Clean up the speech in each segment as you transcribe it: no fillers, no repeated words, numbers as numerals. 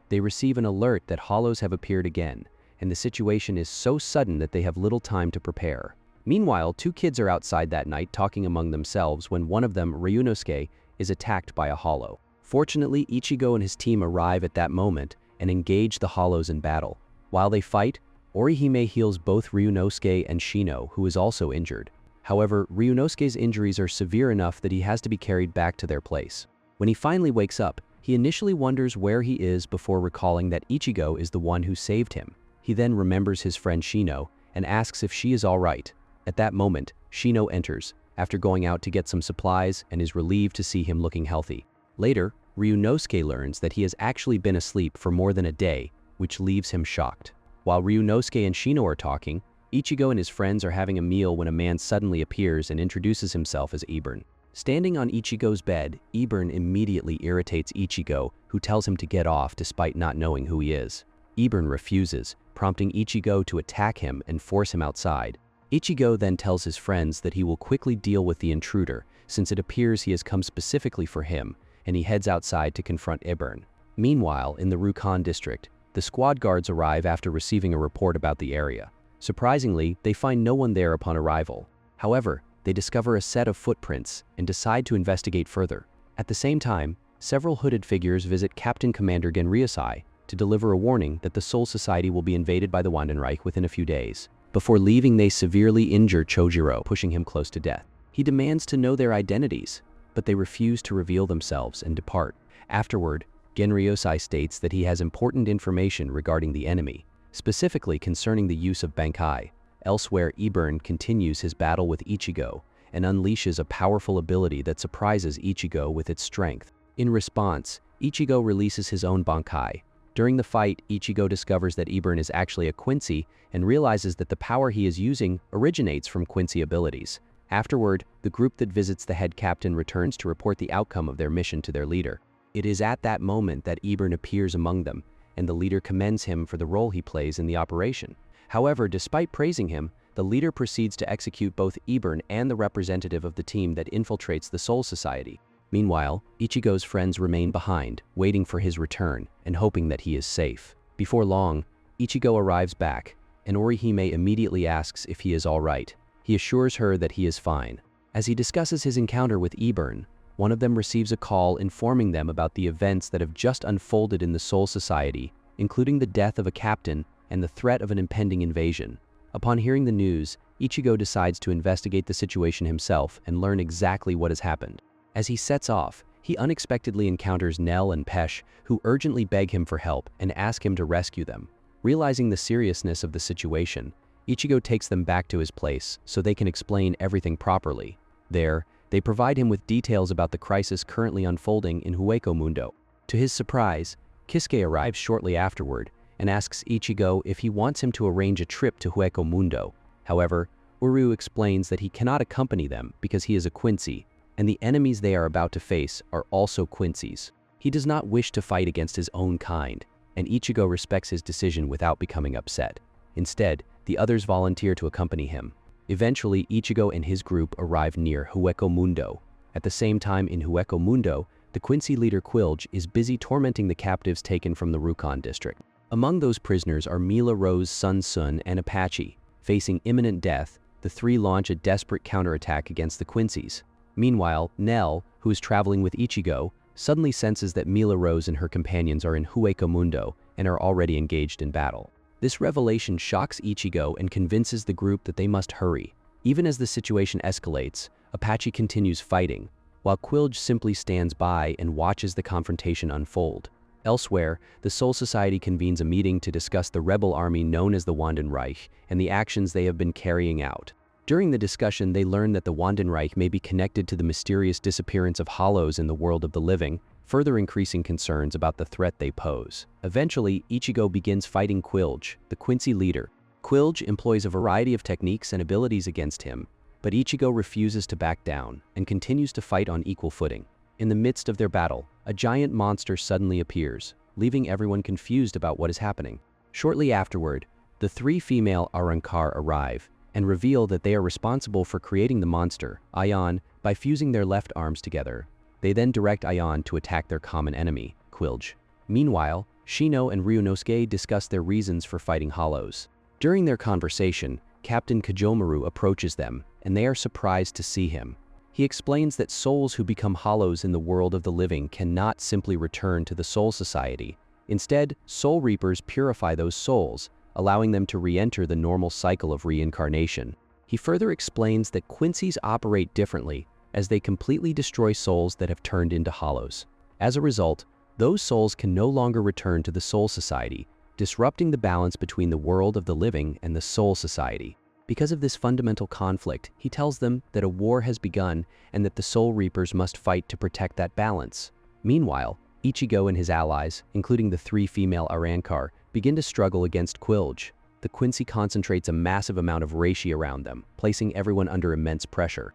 They receive an alert that hollows have appeared again, and the situation is so sudden that they have little time to prepare. Meanwhile, two kids are outside that night talking among themselves when one of them, Ryunosuke, is attacked by a hollow. Fortunately, Ichigo and his team arrive at that moment and engage the hollows in battle. While they fight, Orihime heals both Ryunosuke and Shino, who is also injured. However, Ryunosuke's injuries are severe enough that he has to be carried back to their place. When he finally wakes up, he initially wonders where he is before recalling that Ichigo is the one who saved him. He then remembers his friend Shino and asks if she is all right. At that moment, Shino enters, after going out to get some supplies, and is relieved to see him looking healthy. Later, Ryunosuke learns that he has actually been asleep for more than a day, which leaves him shocked. While Ryunosuke and Shino are talking, Ichigo and his friends are having a meal when a man suddenly appears and introduces himself as Ibern. Standing on Ichigo's bed, Ibern immediately irritates Ichigo, who tells him to get off despite not knowing who he is. Ibern refuses, prompting Ichigo to attack him and force him outside. Ichigo then tells his friends that he will quickly deal with the intruder, since it appears he has come specifically for him, and he heads outside to confront Ibern. Meanwhile, in the Rukon district, the squad guards arrive after receiving a report about the area. Surprisingly, they find no one there upon arrival. However, they discover a set of footprints and decide to investigate further. At the same time, several hooded figures visit Captain Commander Genryusai to deliver a warning that the Soul Society will be invaded by the Wandenreich within a few days. Before leaving, they severely injure Chojiro, pushing him close to death. He demands to know their identities, but they refuse to reveal themselves and depart. Afterward, Genryusai states that he has important information regarding the enemy, specifically concerning the use of Bankai. Elsewhere, Ibern continues his battle with Ichigo and unleashes a powerful ability that surprises Ichigo with its strength. In response, Ichigo releases his own Bankai. During the fight, Ichigo discovers that Ibern is actually a Quincy and realizes that the power he is using originates from Quincy abilities. Afterward, the group that visits the head captain returns to report the outcome of their mission to their leader. It is at that moment that Ibern appears among them, and the leader commends him for the role he plays in the operation. However, despite praising him, the leader proceeds to execute both Ibern and the representative of the team that infiltrates the Soul Society. Meanwhile, Ichigo's friends remain behind, waiting for his return and hoping that he is safe. Before long, Ichigo arrives back, and Orihime immediately asks if he is all right. He assures her that he is fine. As he discusses his encounter with Ibern, one of them receives a call informing them about the events that have just unfolded in the Soul Society, including the death of a captain and the threat of an impending invasion. Upon hearing the news, Ichigo decides to investigate the situation himself and learn exactly what has happened. As he sets off, he unexpectedly encounters Nell and Pesh, who urgently beg him for help and ask him to rescue them. Realizing the seriousness of the situation, Ichigo takes them back to his place so they can explain everything properly. There, they provide him with details about the crisis currently unfolding in Hueco Mundo. To his surprise, Kisuke arrives shortly afterward and asks Ichigo if he wants him to arrange a trip to Hueco Mundo. However, Uru explains that he cannot accompany them because he is a Quincy, and the enemies they are about to face are also Quincy's. He does not wish to fight against his own kind, and Ichigo respects his decision without becoming upset. Instead, the others volunteer to accompany him. Eventually, Ichigo and his group arrive near Hueco Mundo. At the same time, in Hueco Mundo, the Quincy leader Quilge is busy tormenting the captives taken from the Rukon district. Among those prisoners are Mila Rose, Sun Sun, and Apache. Facing imminent death, the three launch a desperate counterattack against the Quincy's. Meanwhile, Nell, who is traveling with Ichigo, suddenly senses that Mila Rose and her companions are in Hueco Mundo and are already engaged in battle. This revelation shocks Ichigo and convinces the group that they must hurry. Even as the situation escalates, Apache continues fighting, while Quilge simply stands by and watches the confrontation unfold. Elsewhere, the Soul Society convenes a meeting to discuss the rebel army known as the Wandenreich and the actions they have been carrying out. During the discussion, they learn that the Wandenreich may be connected to the mysterious disappearance of hollows in the world of the living, further increasing concerns about the threat they pose. Eventually, Ichigo begins fighting Quilge, the Quincy leader. Quilge employs a variety of techniques and abilities against him, but Ichigo refuses to back down and continues to fight on equal footing. In the midst of their battle, a giant monster suddenly appears, leaving everyone confused about what is happening. Shortly afterward, the three female Arrancar arrive and reveal that they are responsible for creating the monster, Aion, by fusing their left arms together. They then direct Aion to attack their common enemy, Quilge. Meanwhile, Shino and Ryunosuke discuss their reasons for fighting hollows. During their conversation, Captain Kijomaru approaches them, and they are surprised to see him. He explains that souls who become hollows in the world of the living cannot simply return to the Soul Society. Instead, Soul Reapers purify those souls, allowing them to re-enter the normal cycle of reincarnation. He further explains that Quincy's operate differently, as they completely destroy souls that have turned into hollows. As a result, those souls can no longer return to the Soul Society, disrupting the balance between the world of the living and the Soul Society. Because of this fundamental conflict, he tells them that a war has begun and that the Soul Reapers must fight to protect that balance. Meanwhile, Ichigo and his allies, including the 3 female Arankar, begin to struggle against Quilge. The Quincy concentrates a massive amount of reishi around them, placing everyone under immense pressure.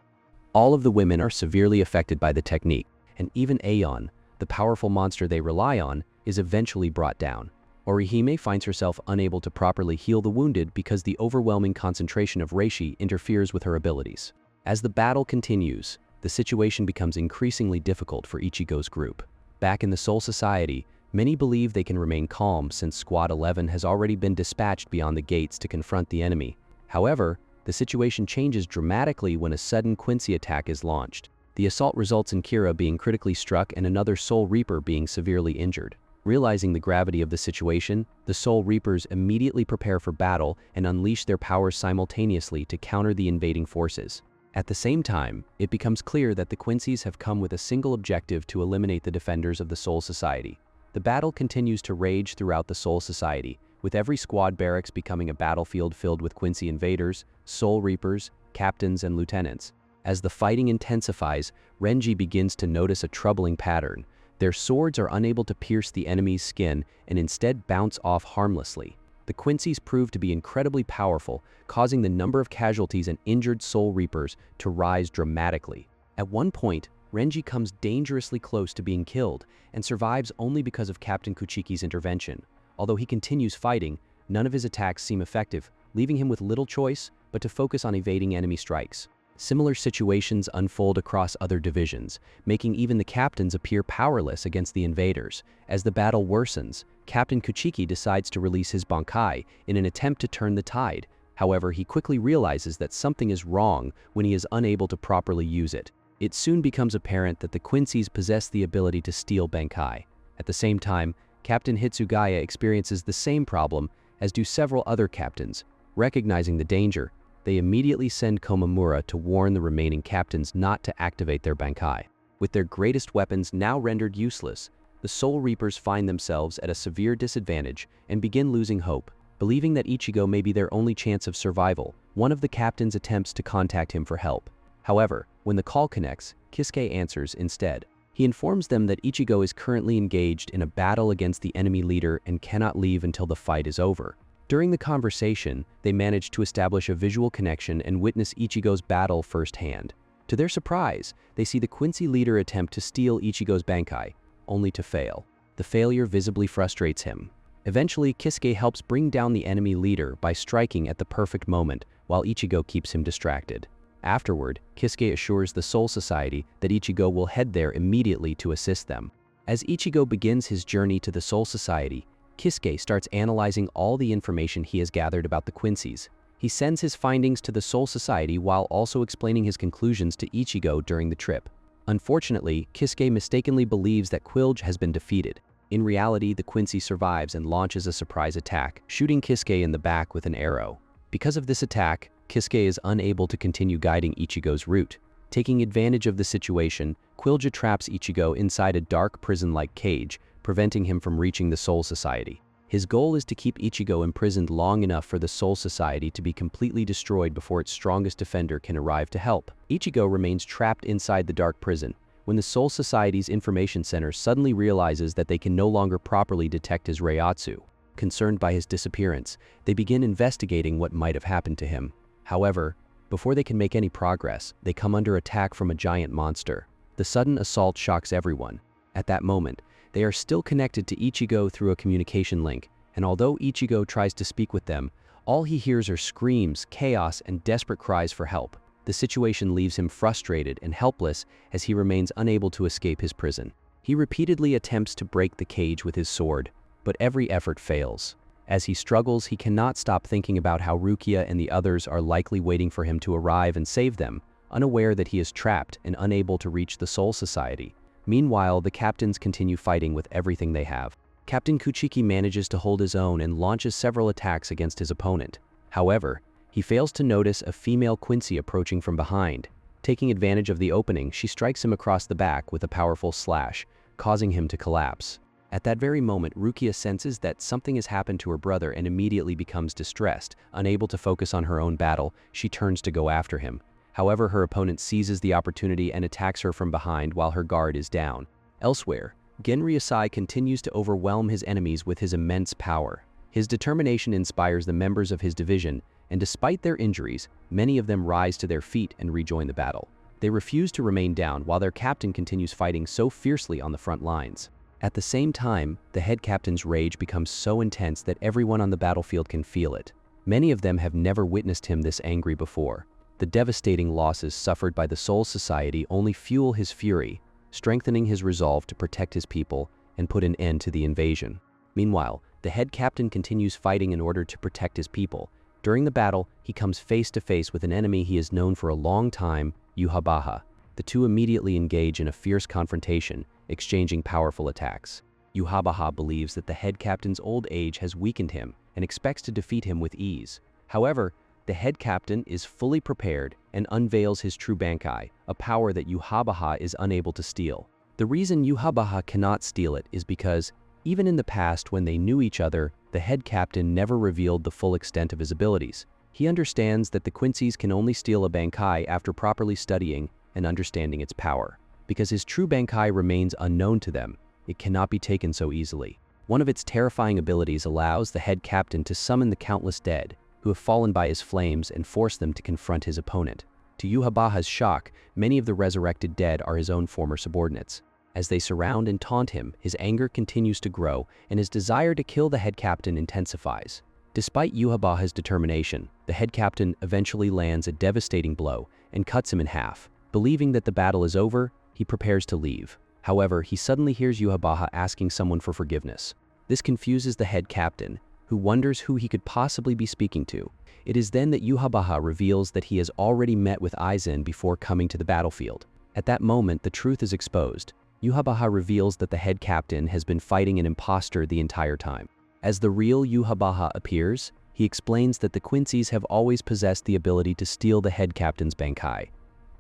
All of the women are severely affected by the technique, and even Aeon, the powerful monster they rely on, is eventually brought down. Orihime finds herself unable to properly heal the wounded because the overwhelming concentration of reishi interferes with her abilities. As the battle continues, the situation becomes increasingly difficult for Ichigo's group. Back in the Soul Society, many believe they can remain calm since Squad 11 has already been dispatched beyond the gates to confront the enemy. However, the situation changes dramatically when a sudden Quincy attack is launched. The assault results in Kira being critically struck and another Soul Reaper being severely injured. Realizing the gravity of the situation, the Soul Reapers immediately prepare for battle and unleash their powers simultaneously to counter the invading forces. At the same time, it becomes clear that the Quincy's have come with a single objective to eliminate the defenders of the Soul Society. The battle continues to rage throughout the Soul Society, with every squad barracks becoming a battlefield filled with Quincy invaders, Soul Reapers, captains, and lieutenants. As the fighting intensifies, Renji begins to notice a troubling pattern. Their swords are unable to pierce the enemy's skin and instead bounce off harmlessly. The Quincy's prove to be incredibly powerful, causing the number of casualties and injured Soul Reapers to rise dramatically. At one point, Renji comes dangerously close to being killed and survives only because of Captain Kuchiki's intervention. Although he continues fighting, none of his attacks seem effective, leaving him with little choice but to focus on evading enemy strikes. Similar situations unfold across other divisions, making even the captains appear powerless against the invaders. As the battle worsens, Captain Kuchiki decides to release his Bankai in an attempt to turn the tide. However, he quickly realizes that something is wrong when he is unable to properly use it. It soon becomes apparent that the Quincy's possess the ability to steal Bankai. At the same time, Captain Hitsugaya experiences the same problem, as do several other captains. Recognizing the danger, they immediately send Komamura to warn the remaining captains not to activate their Bankai. With their greatest weapons now rendered useless, the Soul Reapers find themselves at a severe disadvantage and begin losing hope. Believing that Ichigo may be their only chance of survival, one of the captains attempts to contact him for help. However, when the call connects, Kisuke answers instead. He informs them that Ichigo is currently engaged in a battle against the enemy leader and cannot leave until the fight is over. During the conversation, they manage to establish a visual connection and witness Ichigo's battle firsthand. To their surprise, they see the Quincy leader attempt to steal Ichigo's Bankai, only to fail. The failure visibly frustrates him. Eventually, Kisuke helps bring down the enemy leader by striking at the perfect moment, while Ichigo keeps him distracted. Afterward, Kisuke assures the Soul Society that Ichigo will head there immediately to assist them. As Ichigo begins his journey to the Soul Society, Kisuke starts analyzing all the information he has gathered about the Quincy's. He sends his findings to the Soul Society while also explaining his conclusions to Ichigo during the trip. Unfortunately, Kisuke mistakenly believes that Quilge has been defeated. In reality, the Quincy survives and launches a surprise attack, shooting Kisuke in the back with an arrow. Because of this attack, Kisuke is unable to continue guiding Ichigo's route. Taking advantage of the situation, Quilge traps Ichigo inside a dark prison-like cage, preventing him from reaching the Soul Society. His goal is to keep Ichigo imprisoned long enough for the Soul Society to be completely destroyed before its strongest defender can arrive to help. Ichigo remains trapped inside the dark prison, when the Soul Society's information center suddenly realizes that they can no longer properly detect his Reiatsu. Concerned by his disappearance, they begin investigating what might have happened to him. However, before they can make any progress, they come under attack from a giant monster. The sudden assault shocks everyone. At that moment, they are still connected to Ichigo through a communication link, and although Ichigo tries to speak with them, all he hears are screams, chaos, and desperate cries for help. The situation leaves him frustrated and helpless as he remains unable to escape his prison. He repeatedly attempts to break the cage with his sword. but every effort fails. As he struggles, he cannot stop thinking about how Rukia and the others are likely waiting for him to arrive and save them, unaware that he is trapped and unable to reach the Soul Society. Meanwhile, the captains continue fighting with everything they have. Captain Kuchiki manages to hold his own and launches several attacks against his opponent. However, he fails to notice a female Quincy approaching from behind. Taking advantage of the opening, she strikes him across the back with a powerful slash, causing him to collapse. At that very moment, Rukia senses that something has happened to her brother and immediately becomes distressed. Unable to focus on her own battle, she turns to go after him. However, her opponent seizes the opportunity and attacks her from behind while her guard is down. Elsewhere, Genryusai continues to overwhelm his enemies with his immense power. His determination inspires the members of his division, and despite their injuries, many of them rise to their feet and rejoin the battle. They refuse to remain down while their captain continues fighting so fiercely on the front lines. At the same time, the head captain's rage becomes so intense that everyone on the battlefield can feel it. Many of them have never witnessed him this angry before. The devastating losses suffered by the Soul Society only fuel his fury, strengthening his resolve to protect his people and put an end to the invasion. Meanwhile, the head captain continues fighting in order to protect his people. During the battle, he comes face to face with an enemy he has known for a long time, Yhwach. The two immediately engage in a fierce confrontation, exchanging powerful attacks. Yhwach believes that the head captain's old age has weakened him and expects to defeat him with ease. However, the head captain is fully prepared and unveils his true Bankai, a power that Yhwach is unable to steal. The reason Yhwach cannot steal it is because, even in the past when they knew each other, the head captain never revealed the full extent of his abilities. He understands that the Quincy's can only steal a Bankai after properly studying and understanding its power. Because his true Bankai remains unknown to them, it cannot be taken so easily. One of its terrifying abilities allows the head captain to summon the countless dead, who have fallen by his flames, and force them to confront his opponent. To Yhwach's shock, many of the resurrected dead are his own former subordinates. As they surround and taunt him, his anger continues to grow, and his desire to kill the head captain intensifies. Despite Yhwach's determination, the head captain eventually lands a devastating blow and cuts him in half. Believing that the battle is over, he prepares to leave. However, he suddenly hears Yhwach asking someone for forgiveness. This confuses the head captain, who wonders who he could possibly be speaking to. It is then that Yhwach reveals that he has already met with Aizen before coming to the battlefield. At that moment, the truth is exposed. Yhwach reveals that the head captain has been fighting an impostor the entire time. As the real Yhwach appears, he explains that the Quincy's have always possessed the ability to steal the head captain's Bankai.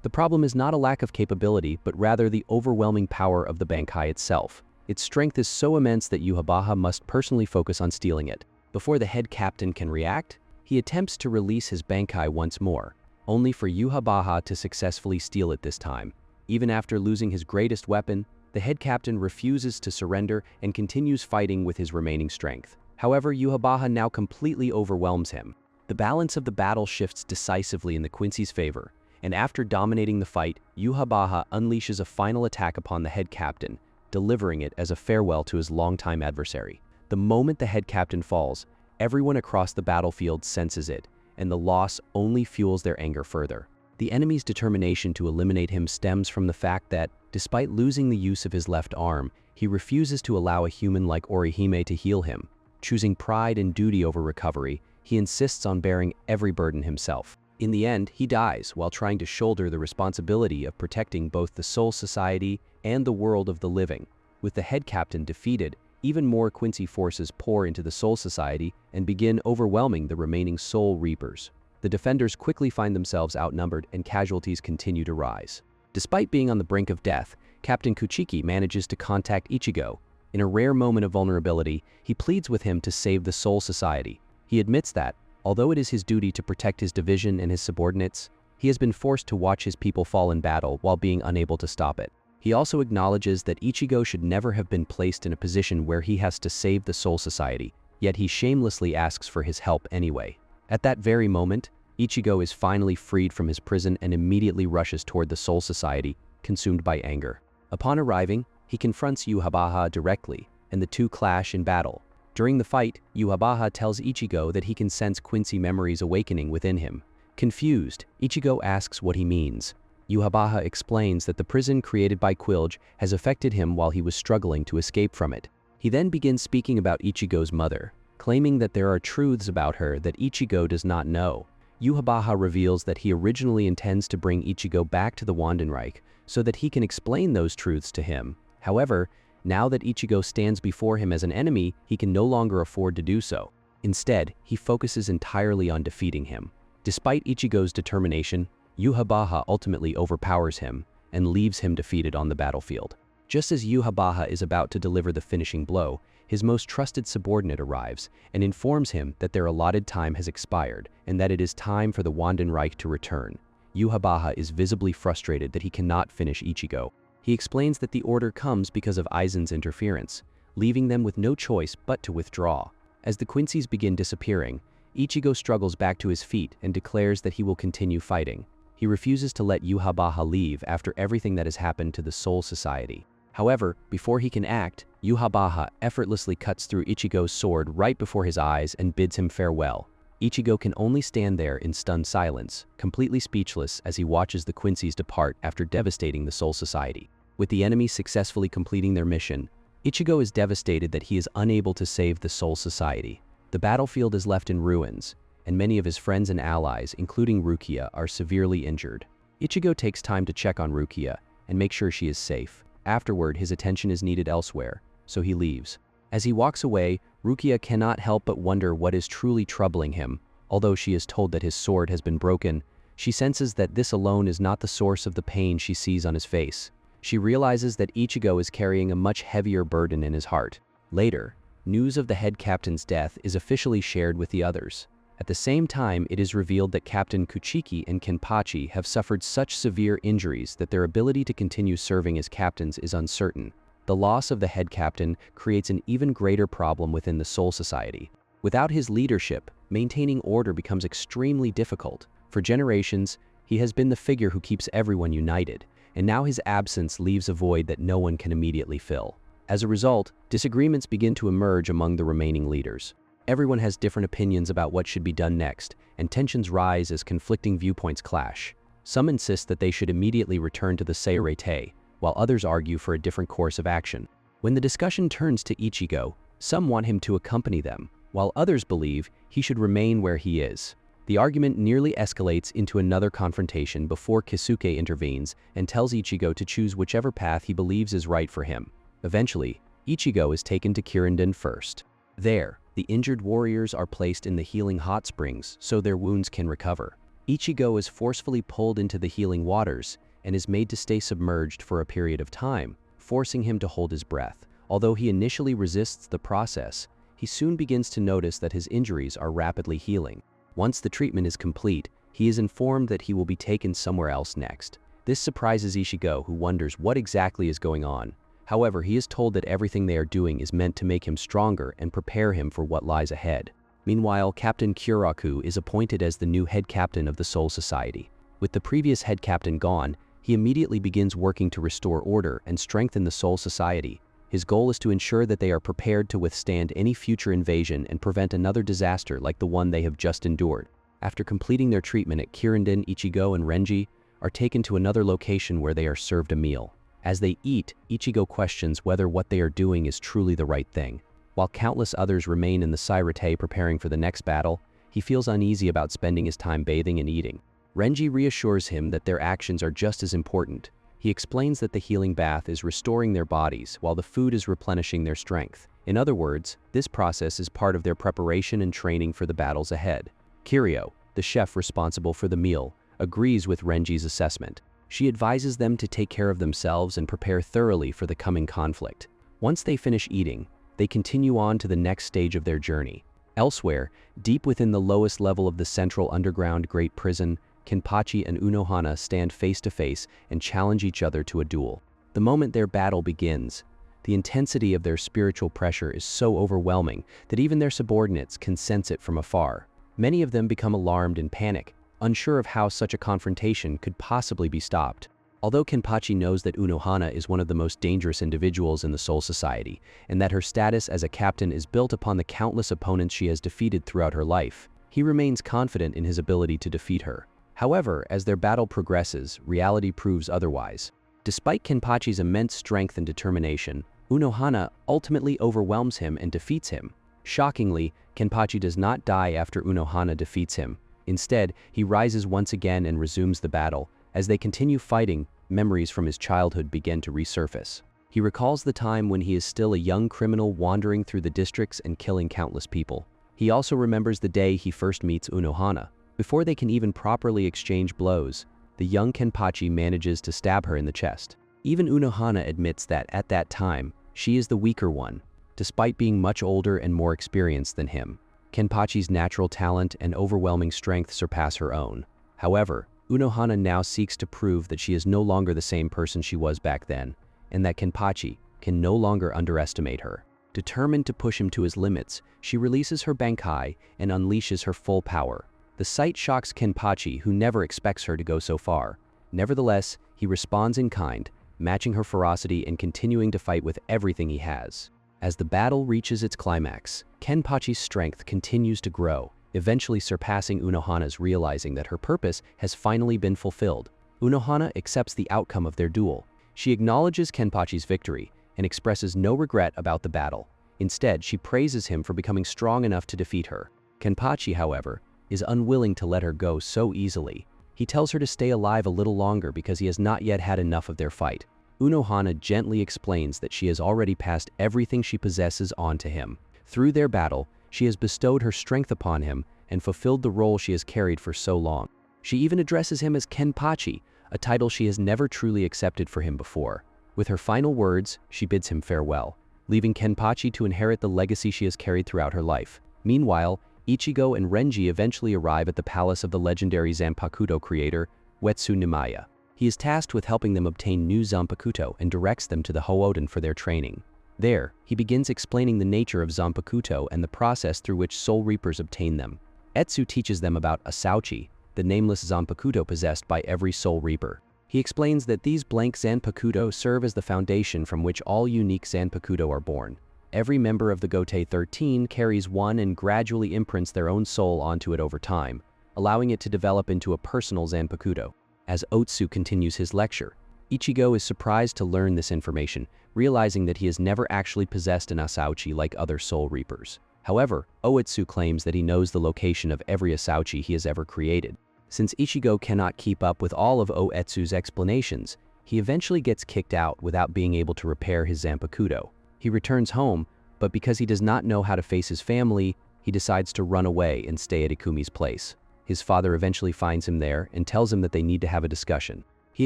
The problem is not a lack of capability, but rather the overwhelming power of the Bankai itself. Its strength is so immense that Yhwach must personally focus on stealing it. Before the head captain can react, he attempts to release his Bankai once more, only for Yhwach to successfully steal it this time. Even after losing his greatest weapon, the head captain refuses to surrender and continues fighting with his remaining strength. However, Yhwach now completely overwhelms him. The balance of the battle shifts decisively in the Quincy's favor, and after dominating the fight, Yhwach unleashes a final attack upon the head captain, delivering it as a farewell to his longtime adversary. The moment the head captain falls, everyone across the battlefield senses it, and the loss only fuels their anger further. The enemy's determination to eliminate him stems from the fact that, despite losing the use of his left arm, he refuses to allow a human like Orihime to heal him. Choosing pride and duty over recovery, he insists on bearing every burden himself. In the end, he dies while trying to shoulder the responsibility of protecting both the Soul Society and the world of the living. With the head captain defeated, even more Quincy forces pour into the Soul Society and begin overwhelming the remaining Soul Reapers. The defenders quickly find themselves outnumbered and casualties continue to rise. Despite being on the brink of death, Captain Kuchiki manages to contact Ichigo. In a rare moment of vulnerability, he pleads with him to save the Soul Society. He admits that, although it is his duty to protect his division and his subordinates, he has been forced to watch his people fall in battle while being unable to stop it. He also acknowledges that Ichigo should never have been placed in a position where he has to save the Soul Society, yet he shamelessly asks for his help anyway. At that very moment, Ichigo is finally freed from his prison and immediately rushes toward the Soul Society, consumed by anger. Upon arriving, he confronts Yhwach directly, and the two clash in battle. During the fight, Yhwach tells Ichigo that he can sense Quincy memories awakening within him. Confused, Ichigo asks what he means. Yhwach explains that the prison created by Quilge has affected him while he was struggling to escape from it. He then begins speaking about Ichigo's mother, claiming that there are truths about her that Ichigo does not know. Yhwach reveals that he originally intends to bring Ichigo back to the Wandenreich so that he can explain those truths to him. However, now that Ichigo stands before him as an enemy, he can no longer afford to do so. Instead, he focuses entirely on defeating him. Despite Ichigo's determination, Yhwach ultimately overpowers him and leaves him defeated on the battlefield. Just as Yhwach is about to deliver the finishing blow, his most trusted subordinate arrives and informs him that their allotted time has expired and that it is time for the Wandenreich to return. Yhwach is visibly frustrated that he cannot finish Ichigo. He explains that the order comes because of Aizen's interference, leaving them with no choice but to withdraw. As the Quincy's begin disappearing, Ichigo struggles back to his feet and declares that he will continue fighting. He refuses to let Yhwach leave after everything that has happened to the Soul Society. However, before he can act, Yhwach effortlessly cuts through Ichigo's sword right before his eyes and bids him farewell. Ichigo can only stand there in stunned silence, completely speechless as he watches the Quincy's depart after devastating the Soul Society. With the enemy successfully completing their mission, Ichigo is devastated that he is unable to save the Soul Society. The battlefield is left in ruins, and many of his friends and allies, including Rukia, are severely injured. Ichigo takes time to check on Rukia and make sure she is safe. Afterward, his attention is needed elsewhere, so he leaves. As he walks away, Rukia cannot help but wonder what is truly troubling him. Although she is told that his sword has been broken, she senses that this alone is not the source of the pain she sees on his face. She realizes that Ichigo is carrying a much heavier burden in his heart. Later, news of the head captain's death is officially shared with the others. At the same time, it is revealed that Captain Kuchiki and Kenpachi have suffered such severe injuries that their ability to continue serving as captains is uncertain. The loss of the head captain creates an even greater problem within the Soul Society. Without his leadership, maintaining order becomes extremely difficult. For generations, he has been the figure who keeps everyone united, and now his absence leaves a void that no one can immediately fill. As a result, disagreements begin to emerge among the remaining leaders. Everyone has different opinions about what should be done next, and tensions rise as conflicting viewpoints clash. Some insist that they should immediately return to the Seirete, while others argue for a different course of action. When the discussion turns to Ichigo, some want him to accompany them, while others believe he should remain where he is. The argument nearly escalates into another confrontation before Kisuke intervenes and tells Ichigo to choose whichever path he believes is right for him. Eventually, Ichigo is taken to Kiriden first. There, the injured warriors are placed in the healing hot springs so their wounds can recover. Ichigo is forcefully pulled into the healing waters and is made to stay submerged for a period of time, forcing him to hold his breath. Although he initially resists the process, he soon begins to notice that his injuries are rapidly healing. Once the treatment is complete, he is informed that he will be taken somewhere else next. This surprises Ichigo, who wonders what exactly is going on. However, he is told that everything they are doing is meant to make him stronger and prepare him for what lies ahead. Meanwhile, Captain Kyoraku is appointed as the new head captain of the Soul Society. With the previous head captain gone, he immediately begins working to restore order and strengthen the Soul Society. His goal is to ensure that they are prepared to withstand any future invasion and prevent another disaster like the one they have just endured. After completing their treatment at Kiriden, Ichigo and Renji are taken to another location where they are served a meal. As they eat, Ichigo questions whether what they are doing is truly the right thing. While countless others remain in the Seirete preparing for the next battle, he feels uneasy about spending his time bathing and eating. Renji reassures him that their actions are just as important. He explains that the healing bath is restoring their bodies while the food is replenishing their strength. In other words, this process is part of their preparation and training for the battles ahead. Kiryu, the chef responsible for the meal, agrees with Renji's assessment. She advises them to take care of themselves and prepare thoroughly for the coming conflict. Once they finish eating, they continue on to the next stage of their journey. Elsewhere, deep within the lowest level of the central underground Great Prison, Kenpachi and Unohana stand face to face and challenge each other to a duel. The moment their battle begins, the intensity of their spiritual pressure is so overwhelming that even their subordinates can sense it from afar. Many of them become alarmed and panic, unsure of how such a confrontation could possibly be stopped. Although Kenpachi knows that Unohana is one of the most dangerous individuals in the Soul Society, and that her status as a captain is built upon the countless opponents she has defeated throughout her life, he remains confident in his ability to defeat her. However, as their battle progresses, reality proves otherwise. Despite Kenpachi's immense strength and determination, Unohana ultimately overwhelms him and defeats him. Shockingly, Kenpachi does not die after Unohana defeats him. Instead, he rises once again and resumes the battle. As they continue fighting, memories from his childhood begin to resurface. He recalls the time when he is still a young criminal wandering through the districts and killing countless people. He also remembers the day he first meets Unohana. Before they can even properly exchange blows, the young Kenpachi manages to stab her in the chest. Even Unohana admits that, at that time, she is the weaker one, despite being much older and more experienced than him. Kenpachi's natural talent and overwhelming strength surpass her own. However, Unohana now seeks to prove that she is no longer the same person she was back then, and that Kenpachi can no longer underestimate her. Determined to push him to his limits, she releases her Bankai and unleashes her full power. The sight shocks Kenpachi, who never expects her to go so far. Nevertheless, he responds in kind, matching her ferocity and continuing to fight with everything he has. As the battle reaches its climax, Kenpachi's strength continues to grow, eventually surpassing Unohana's, realizing that her purpose has finally been fulfilled. Unohana accepts the outcome of their duel. She acknowledges Kenpachi's victory and expresses no regret about the battle. Instead, she praises him for becoming strong enough to defeat her. Kenpachi, however, is unwilling to let her go so easily. He tells her to stay alive a little longer because he has not yet had enough of their fight. Unohana gently explains that she has already passed everything she possesses on to him. Through their battle, she has bestowed her strength upon him and fulfilled the role she has carried for so long. She even addresses him as Kenpachi, a title she has never truly accepted for him before. With her final words, she bids him farewell, leaving Kenpachi to inherit the legacy she has carried throughout her life. Meanwhile, Ichigo and Renji eventually arrive at the palace of the legendary Zanpakuto creator, Uetsu Nimaya. He is tasked with helping them obtain new Zanpakuto and directs them to the Houden for their training. There, he begins explaining the nature of Zanpakuto and the process through which Soul Reapers obtain them. Uetsu teaches them about Asauchi, the nameless Zanpakuto possessed by every Soul Reaper. He explains that these blank Zanpakuto serve as the foundation from which all unique Zanpakuto are born. Every member of the Gotei 13 carries one and gradually imprints their own soul onto it over time, allowing it to develop into a personal Zanpakuto. As Otsu continues his lecture, Ichigo is surprised to learn this information, realizing that he has never actually possessed an Asauchi like other Soul Reapers. However, Otsu claims that he knows the location of every Asauchi he has ever created. Since Ichigo cannot keep up with all of Otsu's explanations, he eventually gets kicked out without being able to repair his Zanpakuto. He returns home, but because he does not know how to face his family, he decides to run away and stay at Ikumi's place. His father eventually finds him there and tells him that they need to have a discussion. He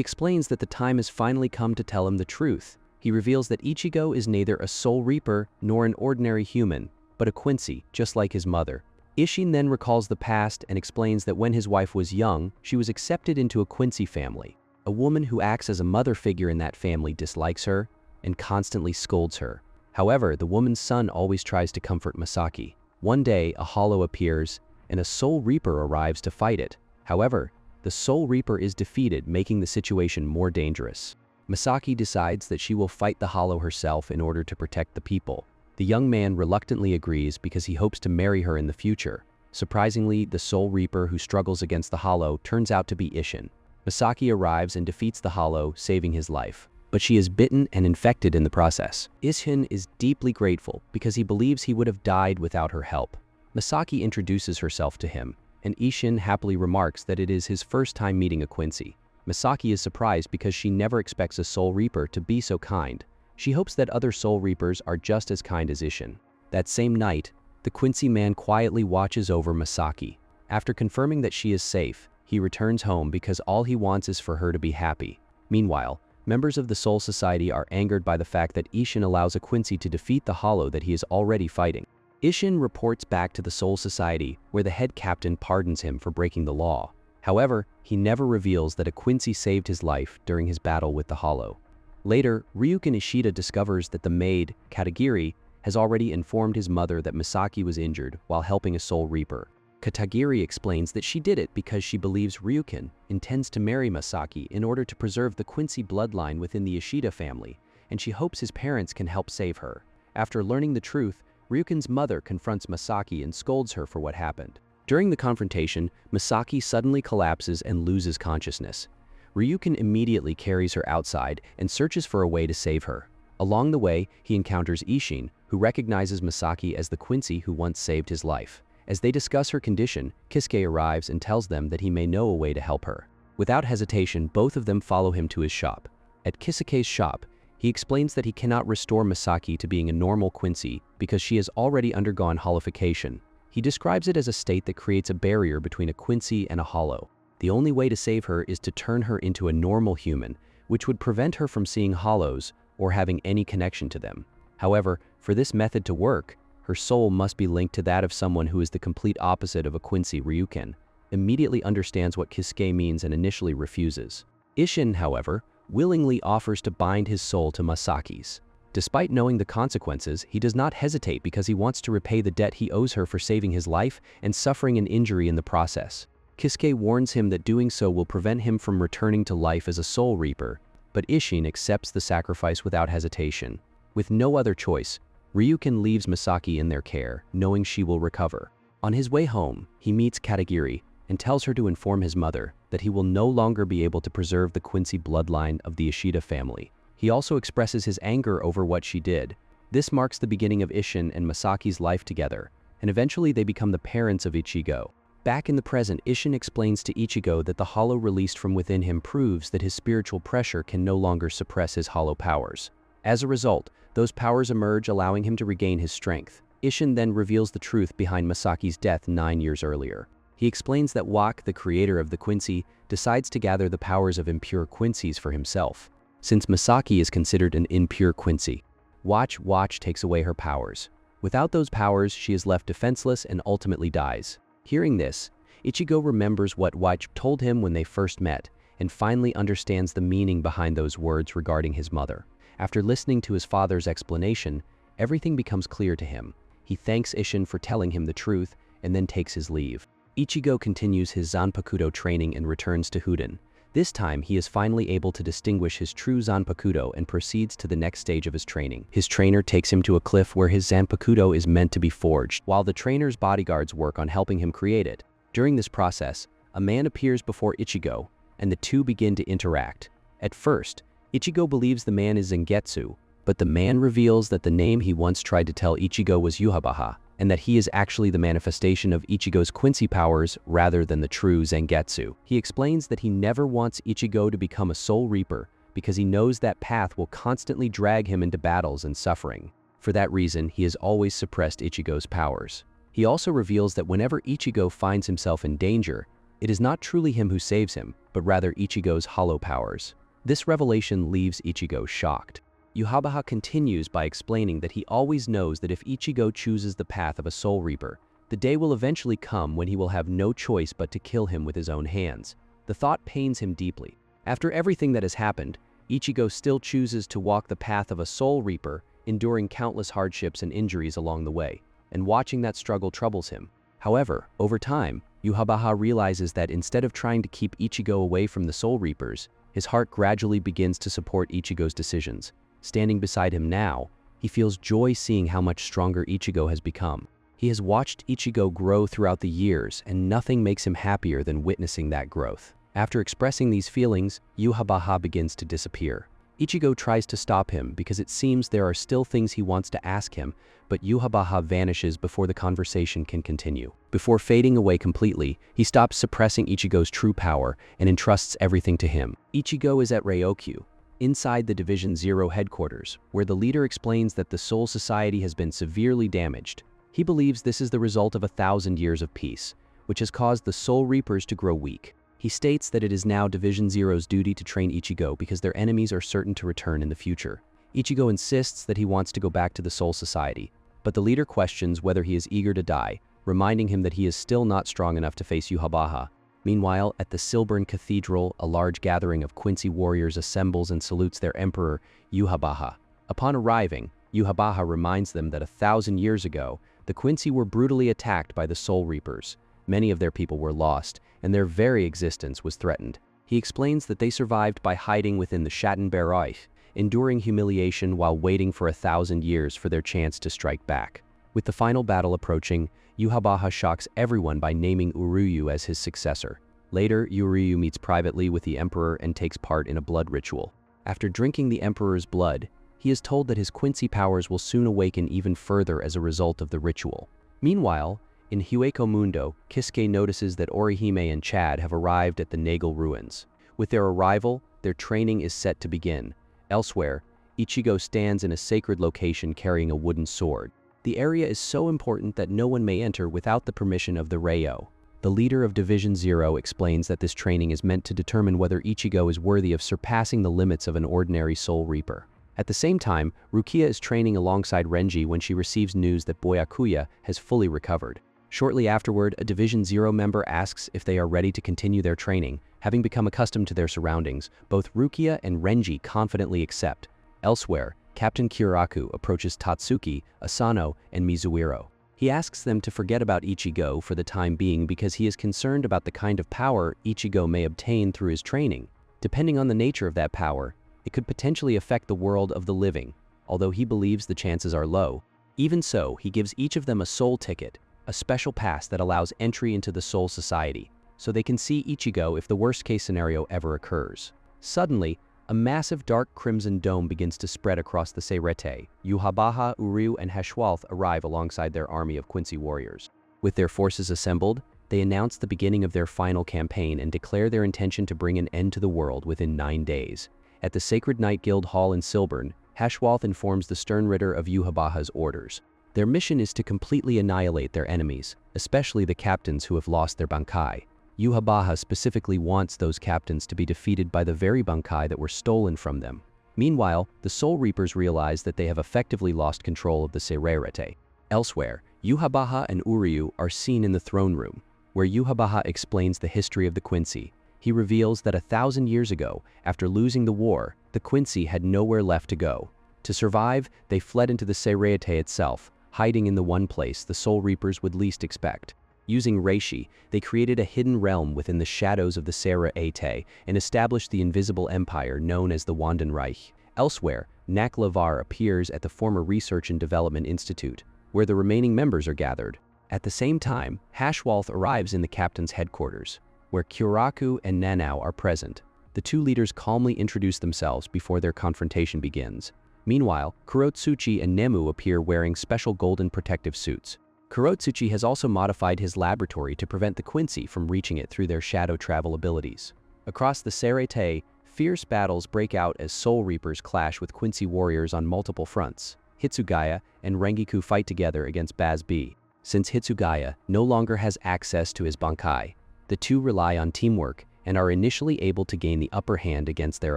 explains that the time has finally come to tell him the truth. He reveals that Ichigo is neither a Soul Reaper nor an ordinary human, but a Quincy, just like his mother. Ishin then recalls the past and explains that when his wife was young, she was accepted into a Quincy family. A woman who acts as a mother figure in that family dislikes her and constantly scolds her. However, the woman's son always tries to comfort Masaki. One day, a hollow appears, and a Soul Reaper arrives to fight it. However, the Soul Reaper is defeated, making the situation more dangerous. Masaki decides that she will fight the hollow herself in order to protect the people. The young man reluctantly agrees because he hopes to marry her in the future. Surprisingly, the Soul Reaper who struggles against the hollow turns out to be Ishin. Masaki arrives and defeats the hollow, saving his life. But she is bitten and infected in the process. Ishin is deeply grateful because he believes he would have died without her help. Masaki introduces herself to him, and Ishin happily remarks that it is his first time meeting a Quincy. Masaki is surprised because she never expects a Soul Reaper to be so kind. She hopes that other Soul Reapers are just as kind as Ishin. That same night, the Quincy man quietly watches over Masaki. After confirming that she is safe, he returns home because all he wants is for her to be happy. Meanwhile, members of the Soul Society are angered by the fact that Ishin allows a Quincy to defeat the hollow that he is already fighting. Ishin reports back to the Soul Society, where the head captain pardons him for breaking the law. However, he never reveals that a Quincy saved his life during his battle with the hollow. Later, Ryukin Ishida discovers that the maid, Katagiri, has already informed his mother that Masaki was injured while helping a Soul Reaper. Katagiri explains that she did it because she believes Ryukin intends to marry Masaki in order to preserve the Quincy bloodline within the Ishida family, and she hopes his parents can help save her. After learning the truth, Ryukin's mother confronts Masaki and scolds her for what happened. During the confrontation, Masaki suddenly collapses and loses consciousness. Ryukin immediately carries her outside and searches for a way to save her. Along the way, he encounters Ishin, who recognizes Misaki as the Quincy who once saved his life. As they discuss her condition, Kisuke arrives and tells them that he may know a way to help her. Without hesitation, both of them follow him to his shop. At Kisuke's shop, he explains that he cannot restore Misaki to being a normal Quincy because she has already undergone hollowification. He describes it as a state that creates a barrier between a Quincy and a hollow. The only way to save her is to turn her into a normal human, which would prevent her from seeing hollows or having any connection to them. However, for this method to work, her soul must be linked to that of someone who is the complete opposite of a Quincy. Ryuken immediately understands what Kisuke means and initially refuses. Ishin, however, willingly offers to bind his soul to Misaki's. Despite knowing the consequences, he does not hesitate because he wants to repay the debt he owes her for saving his life and suffering an injury in the process. Kisuke warns him that doing so will prevent him from returning to life as a soul reaper, but Ishin accepts the sacrifice without hesitation. With no other choice, Ryuken leaves Misaki in their care, knowing she will recover. On his way home, he meets Katagiri and tells her to inform his mother that he will no longer be able to preserve the Quincy bloodline of the Ishida family. He also expresses his anger over what she did. This marks the beginning of Ishin and Misaki's life together, and eventually they become the parents of Ichigo. Back in the present, Ishin explains to Ichigo that the hollow released from within him proves that his spiritual pressure can no longer suppress his hollow powers. As a result, those powers emerge, allowing him to regain his strength. Ishin then reveals the truth behind Misaki's death 9 years earlier. He explains that Wak, the creator of the Quincy, decides to gather the powers of impure Quincies for himself. Since Misaki is considered an impure Quincy, Watch takes away her powers. Without those powers, she is left defenseless and ultimately dies. Hearing this, Ichigo remembers what Watch told him when they first met, and finally understands the meaning behind those words regarding his mother. After listening to his father's explanation, everything becomes clear to him. He thanks Ishin for telling him the truth and then takes his leave. Ichigo continues his Zanpakuto training and returns to Huden. This time, he is finally able to distinguish his true Zanpakuto and proceeds to the next stage of his training. His trainer takes him to a cliff where his Zanpakuto is meant to be forged, while the trainer's bodyguards work on helping him create it. During this process, a man appears before Ichigo, and the two begin to interact. At first, Ichigo believes the man is Zangetsu, but the man reveals that the name he once tried to tell Ichigo was Yhwach, and that he is actually the manifestation of Ichigo's Quincy powers rather than the true Zangetsu. He explains that he never wants Ichigo to become a Soul Reaper because he knows that path will constantly drag him into battles and suffering. For that reason, he has always suppressed Ichigo's powers. He also reveals that whenever Ichigo finds himself in danger, it is not truly him who saves him, but rather Ichigo's hollow powers. This revelation leaves Ichigo shocked. Yhwach continues by explaining that he always knows that if Ichigo chooses the path of a Soul Reaper, the day will eventually come when he will have no choice but to kill him with his own hands. The thought pains him deeply. After everything that has happened, Ichigo still chooses to walk the path of a Soul Reaper, enduring countless hardships and injuries along the way, and watching that struggle troubles him. However, over time, Yhwach realizes that instead of trying to keep Ichigo away from the Soul Reapers, his heart gradually begins to support Ichigo's decisions. Standing beside him now, he feels joy seeing how much stronger Ichigo has become. He has watched Ichigo grow throughout the years, and nothing makes him happier than witnessing that growth. After expressing these feelings, Yhwach begins to disappear. Ichigo tries to stop him because it seems there are still things he wants to ask him, but Yhwach vanishes before the conversation can continue. Before fading away completely, he stops suppressing Ichigo's true power and entrusts everything to him. Ichigo is at Ryokyu, inside the Division 0 headquarters, where the leader explains that the Soul Society has been severely damaged. He believes this is the result of 1,000 years of peace, which has caused the Soul Reapers to grow weak. He states that it is now Division 0's duty to train Ichigo because their enemies are certain to return in the future. Ichigo insists that he wants to go back to the Soul Society, but the leader questions whether he is eager to die, reminding him that he is still not strong enough to face Yhwach. Meanwhile, at the Silburn Cathedral, a large gathering of Quincy warriors assembles and salutes their emperor, Yhwach. Upon arriving, Yhwach reminds them that 1,000 years ago, the Quincy were brutally attacked by the Soul Reapers. Many of their people were lost, and their very existence was threatened. He explains that they survived by hiding within the Schattenbereich, enduring humiliation while waiting for 1,000 years for their chance to strike back. With the final battle approaching, Yhwach shocks everyone by naming Uryu as his successor. Later, Uryu meets privately with the emperor and takes part in a blood ritual. After drinking the emperor's blood, he is told that his Quincy powers will soon awaken even further as a result of the ritual. Meanwhile, in Hueco Mundo, Kisuke notices that Orihime and Chad have arrived at the Nagel ruins. With their arrival, their training is set to begin. Elsewhere, Ichigo stands in a sacred location carrying a wooden sword. The area is so important that no one may enter without the permission of the Ryo. The leader of Division 0 explains that this training is meant to determine whether Ichigo is worthy of surpassing the limits of an ordinary Soul Reaper. At the same time, Rukia is training alongside Renji when she receives news that Byakuya has fully recovered. Shortly afterward, a Division 0 member asks if they are ready to continue their training. Having become accustomed to their surroundings, both Rukia and Renji confidently accept. Elsewhere, Captain Kyoraku approaches Tatsuki, Asano, and Mizuhiro. He asks them to forget about Ichigo for the time being because he is concerned about the kind of power Ichigo may obtain through his training. Depending on the nature of that power, it could potentially affect the world of the living, although he believes the chances are low. Even so, he gives each of them a soul ticket, a special pass that allows entry into the Soul Society, so they can see Ichigo if the worst-case scenario ever occurs. Suddenly, a massive dark crimson dome begins to spread across the Seirete. Yhwach, Uryu, and Haschwalth arrive alongside their army of Quincy warriors. With their forces assembled, they announce the beginning of their final campaign and declare their intention to bring an end to the world within 9 days. At the Sacred Knight Guild Hall in Silburn, Haschwalth informs the Stern Ritter of Yhwach's orders. Their mission is to completely annihilate their enemies, especially the captains who have lost their Bankai. Yhwach specifically wants those captains to be defeated by the very Bankai that were stolen from them. Meanwhile, the Soul Reapers realize that they have effectively lost control of the Seirete. Elsewhere, Yhwach and Uryu are seen in the throne room, where Yhwach explains the history of the Quincy. He reveals that 1,000 years ago, after losing the war, the Quincy had nowhere left to go. To survive, they fled into the Seirete itself, hiding in the one place the Soul Reapers would least expect. Using reishi, they created a hidden realm within the shadows of the Seirete and established the invisible empire known as the Wandenreich. Elsewhere, Naklavar appears at the former Research and Development Institute, where the remaining members are gathered. At the same time, Haschwalth arrives in the captain's headquarters, where Kyoraku and Nanao are present. The two leaders calmly introduce themselves before their confrontation begins. Meanwhile, Kurotsuchi and Nemu appear wearing special golden protective suits. Kurotsuchi has also modified his laboratory to prevent the Quincy from reaching it through their shadow travel abilities. Across the Seirete, fierce battles break out as Soul Reapers clash with Quincy warriors on multiple fronts. Hitsugaya and Rengiku fight together against BLEACH. Since Hitsugaya no longer has access to his Bankai, the two rely on teamwork and are initially able to gain the upper hand against their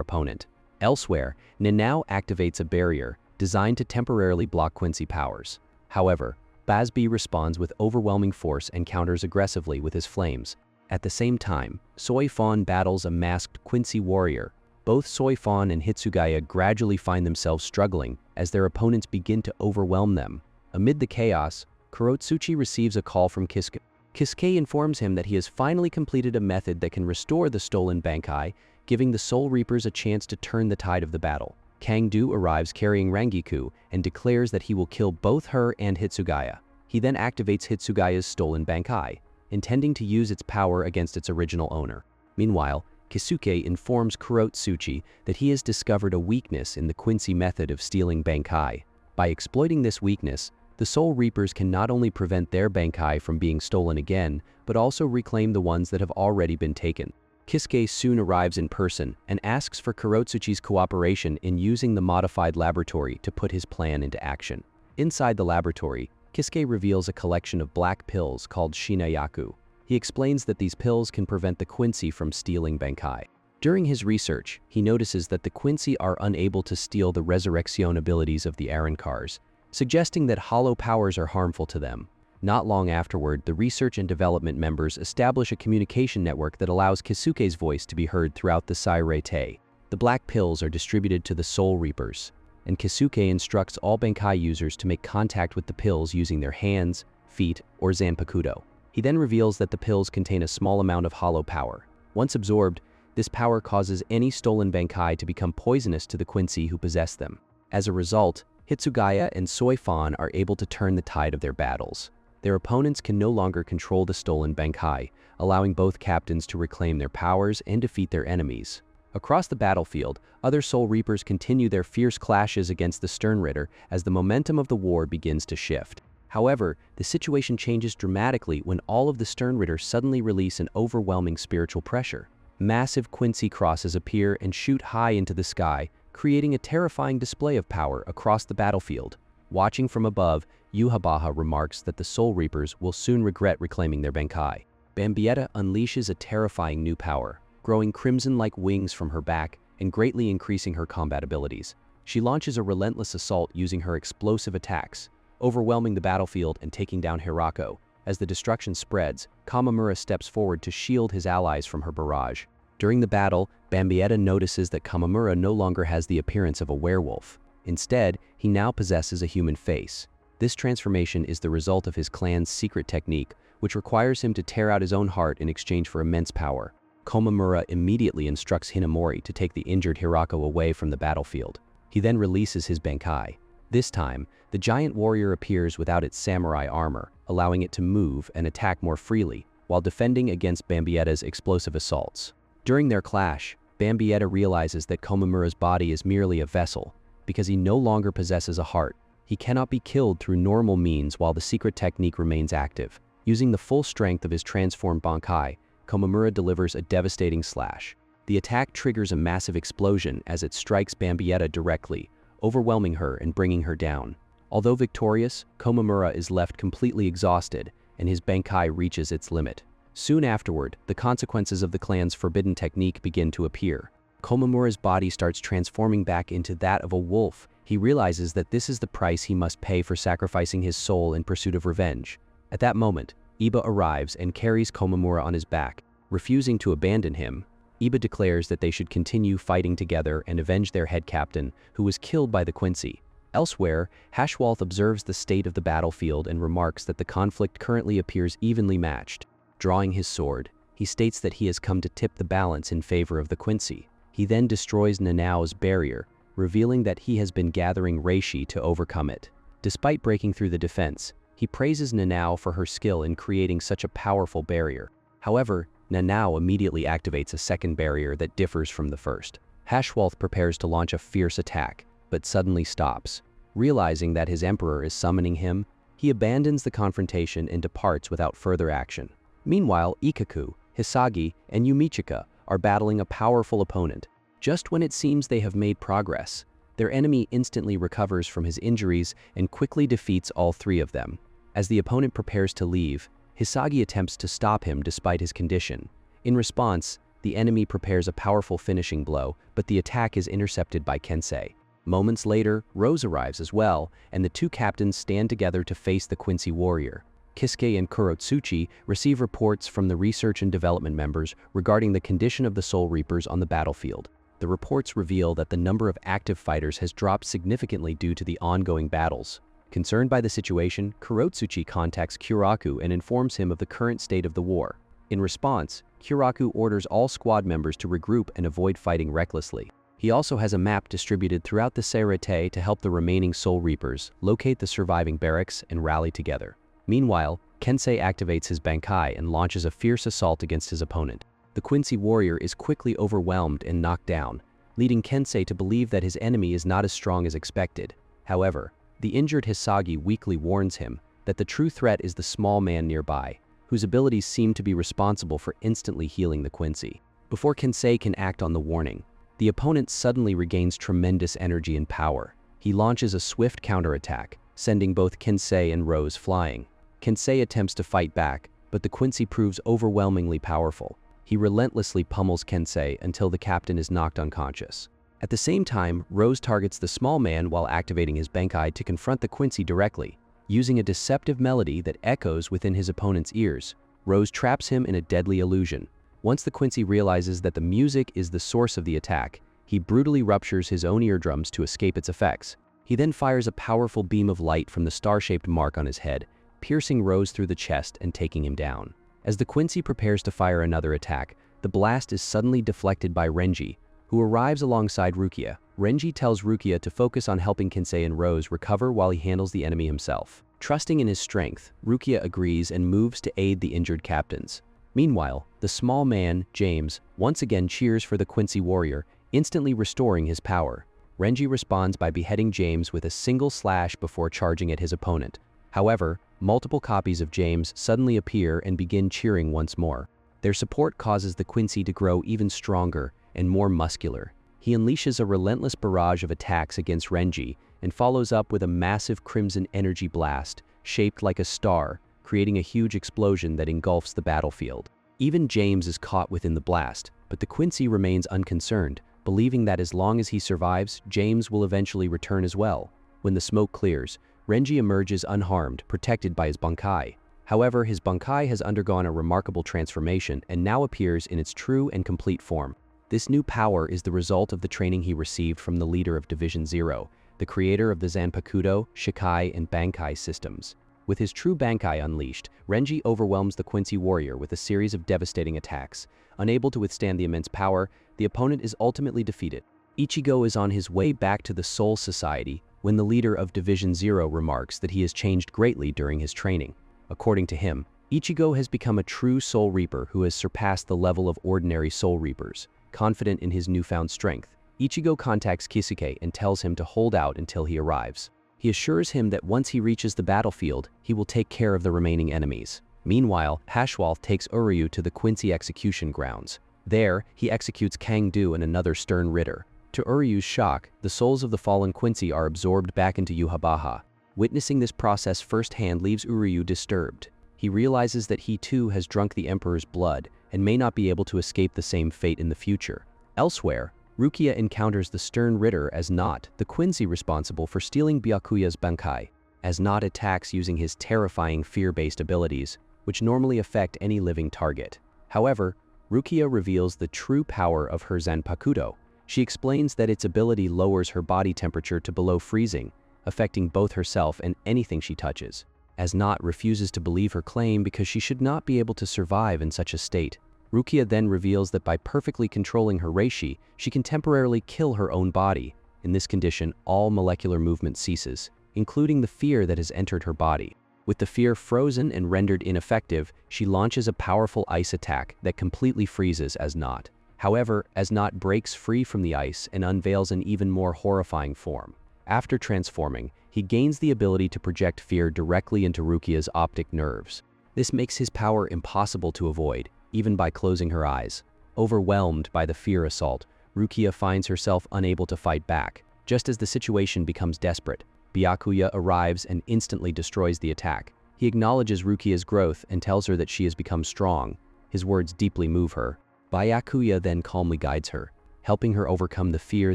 opponent. Elsewhere, Nanao activates a barrier designed to temporarily block Quincy powers. However, BLEACH responds with overwhelming force and counters aggressively with his flames. At the same time, Soifon battles a masked Quincy warrior. Both Soifon and Hitsugaya gradually find themselves struggling as their opponents begin to overwhelm them. Amid the chaos, Kurotsuchi receives a call from Kisuke. Kisuke informs him that he has finally completed a method that can restore the stolen Bankai, giving the Soul Reapers a chance to turn the tide of the battle. Kangdu arrives carrying Rengiku and declares that he will kill both her and Hitsugaya. He then activates Hitsugaya's stolen Bankai, intending to use its power against its original owner. Meanwhile, Kisuke informs Kurotsuchi that he has discovered a weakness in the Quincy method of stealing Bankai. By exploiting this weakness, the Soul Reapers can not only prevent their Bankai from being stolen again, but also reclaim the ones that have already been taken. Kisuke soon arrives in person and asks for Kurotsuchi's cooperation in using the modified laboratory to put his plan into action. Inside the laboratory, Kisuke reveals a collection of black pills called Shinayaku. He explains that these pills can prevent the Quincy from stealing Bankai. During his research, he notices that the Quincy are unable to steal the resurrection abilities of the Arankars, suggesting that hollow powers are harmful to them. Not long afterward, the research and development members establish a communication network that allows Kisuke's voice to be heard throughout the Seirete. The black pills are distributed to the Soul Reapers, and Kisuke instructs all Bankai users to make contact with the pills using their hands, feet, or Zanpakuto. He then reveals that the pills contain a small amount of hollow power. Once absorbed, this power causes any stolen Bankai to become poisonous to the Quincy who possess them. As a result, Hitsugaya and Soifon are able to turn the tide of their battles. Their opponents can no longer control the stolen Bankai, allowing both captains to reclaim their powers and defeat their enemies. Across the battlefield, other Soul Reapers continue their fierce clashes against the Sternritter as the momentum of the war begins to shift. However, the situation changes dramatically when all of the Sternritter suddenly release an overwhelming spiritual pressure. Massive Quincy crosses appear and shoot high into the sky, creating a terrifying display of power across the battlefield. Watching from above, Yhwach remarks that the Soul Reapers will soon regret reclaiming their Bankai. Bambietta unleashes a terrifying new power, growing crimson-like wings from her back and greatly increasing her combat abilities. She launches a relentless assault using her explosive attacks, overwhelming the battlefield and taking down Hirako. As the destruction spreads, Kamamura steps forward to shield his allies from her barrage. During the battle, Bambietta notices that Kamamura no longer has the appearance of a werewolf. Instead, he now possesses a human face. This transformation is the result of his clan's secret technique, which requires him to tear out his own heart in exchange for immense power. Komamura immediately instructs Hinamori to take the injured Hirako away from the battlefield. He then releases his Bankai. This time, the giant warrior appears without its samurai armor, allowing it to move and attack more freely, while defending against Bambietta's explosive assaults. During their clash, Bambietta realizes that Komamura's body is merely a vessel. Because he no longer possesses a heart, he cannot be killed through normal means while the secret technique remains active. Using the full strength of his transformed Bankai, Komamura delivers a devastating slash. The attack triggers a massive explosion as it strikes Bambietta directly, overwhelming her and bringing her down. Although victorious, Komamura is left completely exhausted, and his Bankai reaches its limit. Soon afterward, the consequences of the clan's forbidden technique begin to appear. Komamura's body starts transforming back into that of a wolf. He realizes that this is the price he must pay for sacrificing his soul in pursuit of revenge. At that moment, Iba arrives and carries Komamura on his back. Refusing to abandon him, Iba declares that they should continue fighting together and avenge their head captain, who was killed by the Quincy. Elsewhere, Hashwalth observes the state of the battlefield and remarks that the conflict currently appears evenly matched. Drawing his sword, he states that he has come to tip the balance in favor of the Quincy. He then destroys Nanao's barrier, revealing that he has been gathering reishi to overcome it. Despite breaking through the defense, he praises Nanao for her skill in creating such a powerful barrier. However, Nanao immediately activates a second barrier that differs from the first. Hashwalth prepares to launch a fierce attack, but suddenly stops. Realizing that his emperor is summoning him, he abandons the confrontation and departs without further action. Meanwhile, Ikkaku, Hisagi, and Yumichika are battling a powerful opponent. Just when it seems they have made progress, their enemy instantly recovers from his injuries and quickly defeats all three of them. As the opponent prepares to leave, Hisagi attempts to stop him despite his condition. In response, the enemy prepares a powerful finishing blow, but the attack is intercepted by Kensei. Moments later, Rose arrives as well, and the two captains stand together to face the Quincy warrior. Kisuke and Kurotsuchi receive reports from the research and development members regarding the condition of the Soul Reapers on the battlefield. The reports reveal that the number of active fighters has dropped significantly due to the ongoing battles. Concerned by the situation, Kurotsuchi contacts Kyoraku and informs him of the current state of the war. In response, Kyoraku orders all squad members to regroup and avoid fighting recklessly. He also has a map distributed throughout the Seirete to help the remaining Soul Reapers locate the surviving barracks and rally together. Meanwhile, Kensei activates his Bankai and launches a fierce assault against his opponent. The Quincy warrior is quickly overwhelmed and knocked down, leading Kensei to believe that his enemy is not as strong as expected. However, the injured Hisagi weakly warns him that the true threat is the small man nearby, whose abilities seem to be responsible for instantly healing the Quincy. Before Kensei can act on the warning, the opponent suddenly regains tremendous energy and power. He launches a swift counterattack, sending both Kensei and Rose flying. Kensei attempts to fight back, but the Quincy proves overwhelmingly powerful. He relentlessly pummels Kensei until the captain is knocked unconscious. At the same time, Rose targets the small man while activating his Bankai to confront the Quincy directly. Using a deceptive melody that echoes within his opponent's ears, Rose traps him in a deadly illusion. Once the Quincy realizes that the music is the source of the attack, he brutally ruptures his own eardrums to escape its effects. He then fires a powerful beam of light from the star-shaped mark on his head, piercing Rose through the chest and taking him down. As the Quincy prepares to fire another attack, the blast is suddenly deflected by Renji, who arrives alongside Rukia. Renji tells Rukia to focus on helping Kensei and Rose recover while he handles the enemy himself. Trusting in his strength, Rukia agrees and moves to aid the injured captains. Meanwhile, the small man, James, once again cheers for the Quincy warrior, instantly restoring his power. Renji responds by beheading James with a single slash before charging at his opponent. However, multiple copies of James suddenly appear and begin cheering once more. Their support causes the Quincy to grow even stronger and more muscular. He unleashes a relentless barrage of attacks against Renji and follows up with a massive crimson energy blast, shaped like a star, creating a huge explosion that engulfs the battlefield. Even James is caught within the blast, but the Quincy remains unconcerned, believing that as long as he survives, James will eventually return as well. When the smoke clears, Renji emerges unharmed, protected by his Bankai. However, his Bankai has undergone a remarkable transformation and now appears in its true and complete form. This new power is the result of the training he received from the leader of Division 0, the creator of the Zanpakuto, Shikai, and Bankai systems. With his true Bankai unleashed, Renji overwhelms the Quincy warrior with a series of devastating attacks. Unable to withstand the immense power, the opponent is ultimately defeated. Ichigo is on his way back to the Soul Society when the leader of Division 0 remarks that he has changed greatly during his training. According to him, Ichigo has become a true Soul Reaper who has surpassed the level of ordinary Soul Reapers. Confident in his newfound strength, Ichigo contacts Kisuke and tells him to hold out until he arrives. He assures him that once he reaches the battlefield, he will take care of the remaining enemies. Meanwhile, Hashwalth takes Uryu to the Quincy execution grounds. There, he executes Kang-do and another stern Ritter. To Uryu's shock, the souls of the fallen Quincy are absorbed back into Yhwach. Witnessing this process firsthand leaves Uryu disturbed. He realizes that he too has drunk the Emperor's blood and may not be able to escape the same fate in the future. Elsewhere, Rukia encounters the stern Ritter as Not, the Quincy responsible for stealing Byakuya's Bankai. As Not attacks using his terrifying fear-based abilities, which normally affect any living target. However, Rukia reveals the true power of her Zanpakuto. She explains that its ability lowers her body temperature to below freezing, affecting both herself and anything she touches. As Not refuses to believe her claim because she should not be able to survive in such a state. Rukia then reveals that by perfectly controlling her reishi, she can temporarily kill her own body. In this condition, all molecular movement ceases, including the fear that has entered her body. With the fear frozen and rendered ineffective, she launches a powerful ice attack that completely freezes As Not. However, As Not breaks free from the ice and unveils an even more horrifying form. After transforming, he gains the ability to project fear directly into Rukia's optic nerves. This makes his power impossible to avoid, even by closing her eyes. Overwhelmed by the fear assault, Rukia finds herself unable to fight back. Just as the situation becomes desperate, Byakuya arrives and instantly destroys the attack. He acknowledges Rukia's growth and tells her that she has become strong. His words deeply move her. Byakuya then calmly guides her, helping her overcome the fear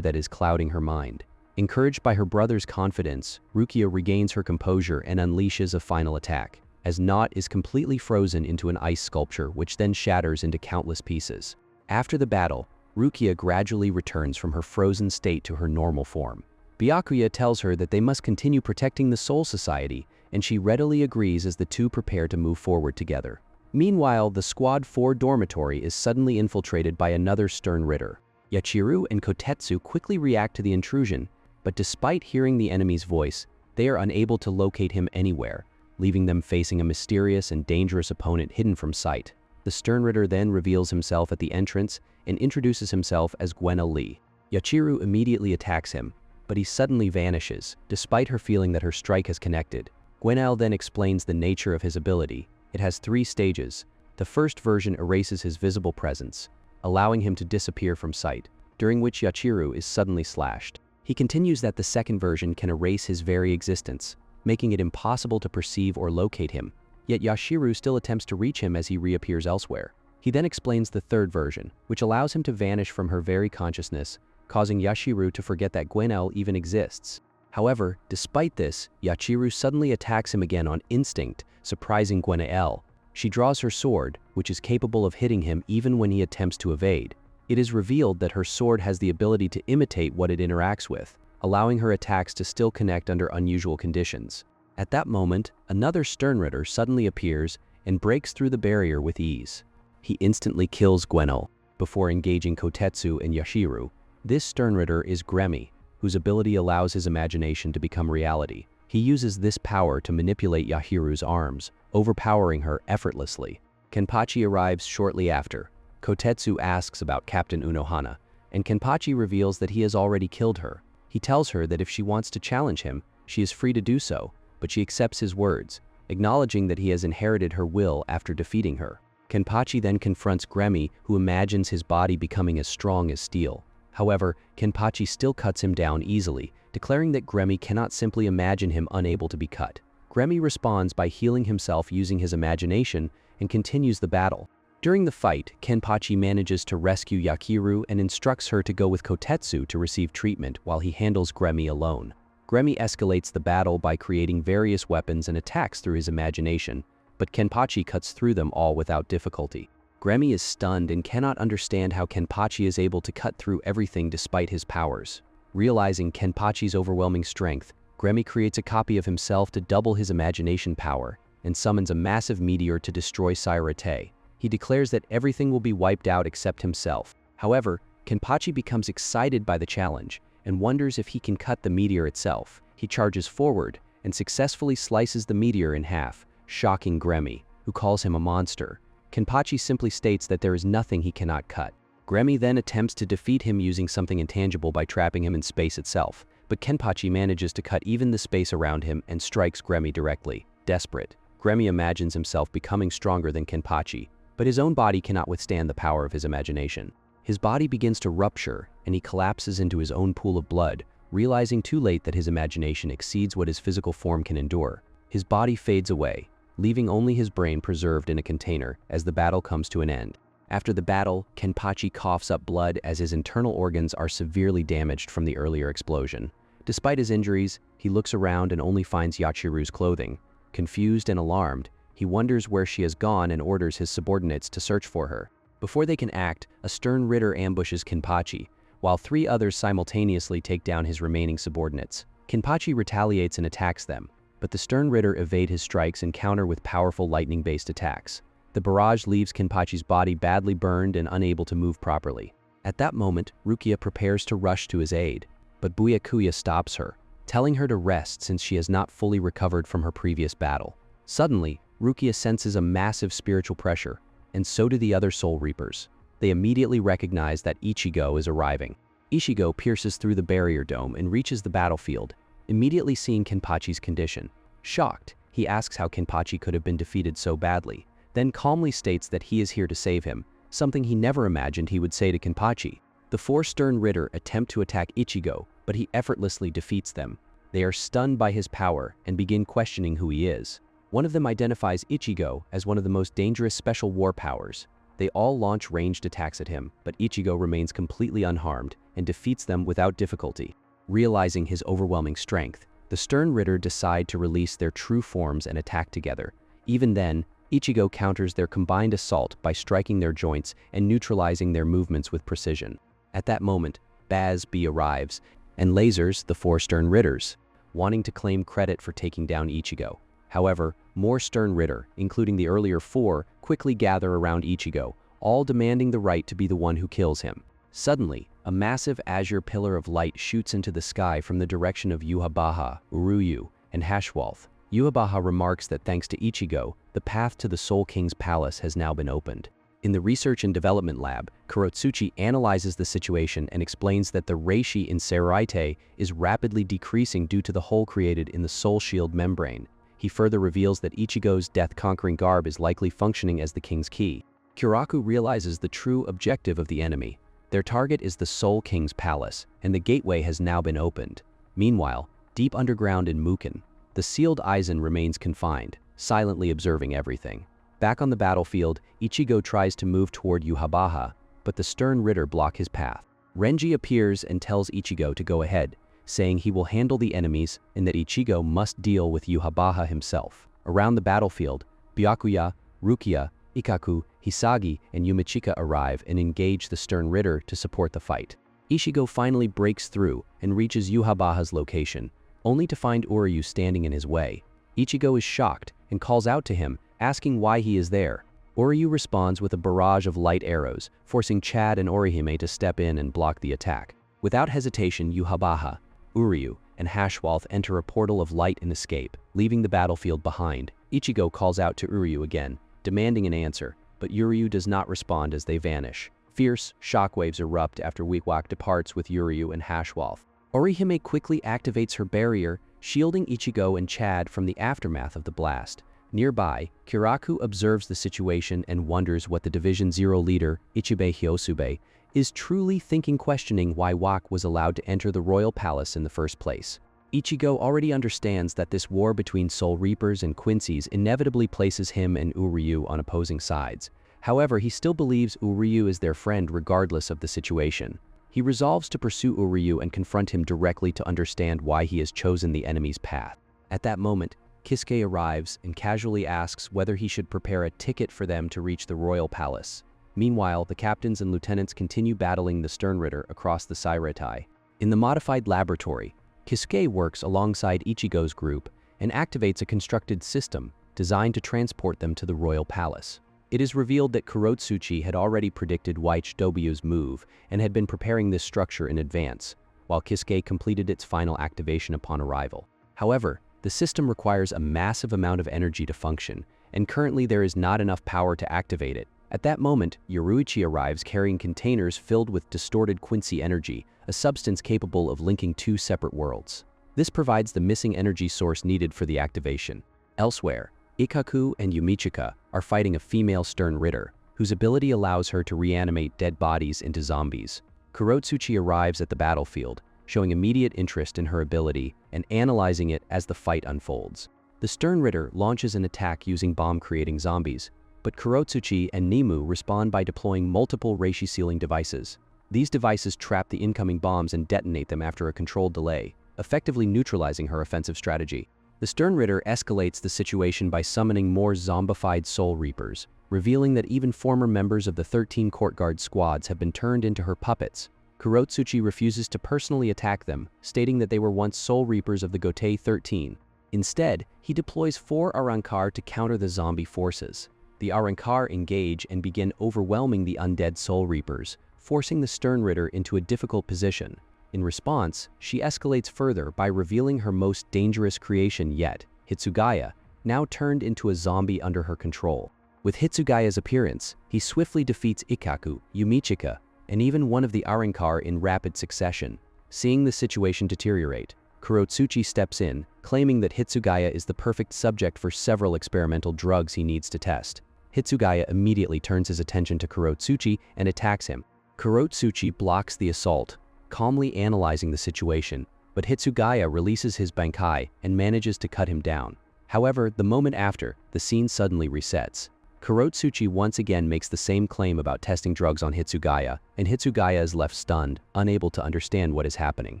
that is clouding her mind. Encouraged by her brother's confidence, Rukia regains her composure and unleashes a final attack. As Not is completely frozen into an ice sculpture which then shatters into countless pieces. After the battle, Rukia gradually returns from her frozen state to her normal form. Byakuya tells her that they must continue protecting the Soul Society, and she readily agrees as the two prepare to move forward together. Meanwhile, the Squad 4 dormitory is suddenly infiltrated by another stern Ritter. Yachiru and Kotetsu quickly react to the intrusion, but despite hearing the enemy's voice, they are unable to locate him anywhere, leaving them facing a mysterious and dangerous opponent hidden from sight. The stern Ritter then reveals himself at the entrance and introduces himself as Gwenna Lee. Yachiru immediately attacks him, but he suddenly vanishes, despite her feeling that her strike has connected. Gwenna then explains the nature of his ability. It has 3 stages. The first version erases his visible presence, allowing him to disappear from sight, during which Yachiru is suddenly slashed. He continues that the second version can erase his very existence, making it impossible to perceive or locate him, yet Yachiru still attempts to reach him as he reappears elsewhere. He then explains the third version, which allows him to vanish from her very consciousness, causing Yachiru to forget that Gwenel even exists. However, despite this, Yachiru suddenly attacks him again on instinct, surprising Gwenel. She draws her sword, which is capable of hitting him even when he attempts to evade. It is revealed that her sword has the ability to imitate what it interacts with, allowing her attacks to still connect under unusual conditions. At that moment, another stern Ritter suddenly appears and breaks through the barrier with ease. He instantly kills Gwenel before engaging Kotetsu and Yachiru. This stern Ritter is Gremmy, whose ability allows his imagination to become reality. He uses this power to manipulate Yachiru's arms, overpowering her effortlessly. Kenpachi arrives shortly after. Kotetsu asks about Captain Unohana, and Kenpachi reveals that he has already killed her. He tells her that if she wants to challenge him, she is free to do so, but she accepts his words, acknowledging that he has inherited her will after defeating her. Kenpachi then confronts Gremi, who imagines his body becoming as strong as steel. However, Kenpachi still cuts him down easily, declaring that Gremi cannot simply imagine him unable to be cut. Gremi responds by healing himself using his imagination and continues the battle. During the fight, Kenpachi manages to rescue Yakiru and instructs her to go with Kotetsu to receive treatment while he handles Gremi alone. Gremi escalates the battle by creating various weapons and attacks through his imagination, but Kenpachi cuts through them all without difficulty. Gremi is stunned and cannot understand how Kenpachi is able to cut through everything despite his powers. Realizing Kenpachi's overwhelming strength, Gremi creates a copy of himself to double his imagination power and summons a massive meteor to destroy Sairate. He declares that everything will be wiped out except himself. However, Kenpachi becomes excited by the challenge and wonders if he can cut the meteor itself. He charges forward and successfully slices the meteor in half, shocking Gremi, who calls him a monster. Kenpachi simply states that there is nothing he cannot cut. Gremi then attempts to defeat him using something intangible by trapping him in space itself, but Kenpachi manages to cut even the space around him and strikes Gremi directly. Desperate, Gremi imagines himself becoming stronger than Kenpachi, but his own body cannot withstand the power of his imagination. His body begins to rupture, and he collapses into his own pool of blood, realizing too late that his imagination exceeds what his physical form can endure. His body fades away, leaving only his brain preserved in a container as the battle comes to an end. After the battle, Kenpachi coughs up blood as his internal organs are severely damaged from the earlier explosion. Despite his injuries, he looks around and only finds Yachiru's clothing. Confused and alarmed, he wonders where she has gone and orders his subordinates to search for her. Before they can act, a stern Ritter ambushes Kenpachi, while 3 others simultaneously take down his remaining subordinates. Kenpachi retaliates and attacks them, but the stern Ritter evade his strikes and counter with powerful lightning-based attacks. The barrage leaves Kenpachi's body badly burned and unable to move properly. At that moment, Rukia prepares to rush to his aid, but Byakuya stops her, telling her to rest since she has not fully recovered from her previous battle. Suddenly, Rukia senses a massive spiritual pressure, and so do the other Soul Reapers. They immediately recognize that Ichigo is arriving. Ichigo pierces through the barrier dome and reaches the battlefield, immediately seeing Kenpachi's condition. Shocked, he asks how Kenpachi could have been defeated so badly, then calmly states that he is here to save him, something he never imagined he would say to Kenpachi. The 4 stern Ritter attempt to attack Ichigo, but he effortlessly defeats them. They are stunned by his power and begin questioning who he is. One of them identifies Ichigo as one of the most dangerous special war powers. They all launch ranged attacks at him, but Ichigo remains completely unharmed and defeats them without difficulty. Realizing his overwhelming strength, the stern Ritter decide to release their true forms and attack together. Even then, Ichigo counters their combined assault by striking their joints and neutralizing their movements with precision. At that moment, Baz B arrives and lasers the 4 stern Ritters, wanting to claim credit for taking down Ichigo. However, more stern Ritter, including the earlier 4, quickly gather around Ichigo, all demanding the right to be the one who kills him. Suddenly, a massive azure pillar of light shoots into the sky from the direction of Yhwach, Uryu, and Hashwalth. Yhwach remarks that thanks to Ichigo, the path to the Soul King's palace has now been opened. In the Research and Development Lab, Kurotsuchi analyzes the situation and explains that the reishi in Sairate is rapidly decreasing due to the hole created in the Soul Shield membrane. He further reveals that Ichigo's death-conquering garb is likely functioning as the king's key. Kyoraku realizes the true objective of the enemy. Their target is the Soul King's palace, and the gateway has now been opened. Meanwhile, deep underground in Muken, the sealed Aizen remains confined, silently observing everything. Back on the battlefield, Ichigo tries to move toward Yhwach, but the stern Ritter block his path. Renji appears and tells Ichigo to go ahead, saying he will handle the enemies and that Ichigo must deal with Yhwach himself. Around the battlefield, Byakuya, Rukia, Ikkaku, Hisagi, and Yumichika arrive and engage the stern Ritter to support the fight. Ichigo finally breaks through and reaches Yhwach's location, only to find Uryu standing in his way. Ichigo is shocked and calls out to him, asking why he is there. Uryu responds with a barrage of light arrows, forcing Chad and Orihime to step in and block the attack. Without hesitation, Yhwach, Uryu, and Hashwalth enter a portal of light and escape, leaving the battlefield behind. Ichigo calls out to Uryu again, demanding an answer, but Uryu does not respond as they vanish. Fierce shockwaves erupt after Weequack departs with Uryu and Hashwolf. Orihime quickly activates her barrier, shielding Ichigo and Chad from the aftermath of the blast. Nearby, Kiraku observes the situation and wonders what the Division 0 leader, Ichibei Hyosube, is truly thinking, questioning why Wak was allowed to enter the royal palace in the first place. Ichigo already understands that this war between Soul Reapers and Quincy's inevitably places him and Uryu on opposing sides. However, he still believes Uryu is their friend regardless of the situation. He resolves to pursue Uryu and confront him directly to understand why he has chosen the enemy's path. At that moment, Kisuke arrives and casually asks whether he should prepare a ticket for them to reach the royal palace. Meanwhile, the captains and lieutenants continue battling the Sternritter across the Sairetai. In the modified laboratory, Kisuke works alongside Ichigo's group and activates a constructed system designed to transport them to the royal palace. It is revealed that Kurotsuchi had already predicted ichig's move and had been preparing this structure in advance, while Kisuke completed its final activation upon arrival. However, the system requires a massive amount of energy to function, and currently there is not enough power to activate it. At that moment, Yoruichi arrives carrying containers filled with distorted Quincy energy, a substance capable of linking two separate worlds. This provides the missing energy source needed for the activation. Elsewhere, Ikkaku and Yumichika are fighting a female Sternritter, whose ability allows her to reanimate dead bodies into zombies. Kurotsuchi arrives at the battlefield, showing immediate interest in her ability and analyzing it as the fight unfolds. The Sternritter launches an attack using bomb-creating zombies, but Kurotsuchi and Nimue respond by deploying multiple reishi-sealing devices. These devices trap the incoming bombs and detonate them after a controlled delay, effectively neutralizing her offensive strategy. The Sternritter escalates the situation by summoning more zombified Soul Reapers, revealing that even former members of the 13 Court Guard squads have been turned into her puppets. Kurotsuchi refuses to personally attack them, stating that they were once Soul Reapers of the Gotei 13. Instead, he deploys 4 Arrancar to counter the zombie forces. The Arrancar engage and begin overwhelming the undead Soul Reapers, forcing the Sternritter into a difficult position. In response, she escalates further by revealing her most dangerous creation yet, Hitsugaya, now turned into a zombie under her control. With Hitsugaya's appearance, he swiftly defeats Ikkaku, Yumichika, and even one of the Arrancar in rapid succession. Seeing the situation deteriorate, Kurotsuchi steps in, claiming that Hitsugaya is the perfect subject for several experimental drugs he needs to test. Hitsugaya immediately turns his attention to Kurotsuchi and attacks him. Kurotsuchi blocks the assault, calmly analyzing the situation, but Hitsugaya releases his Bankai and manages to cut him down. However, the moment after, the scene suddenly resets. Kurotsuchi once again makes the same claim about testing drugs on Hitsugaya, and Hitsugaya is left stunned, unable to understand what is happening.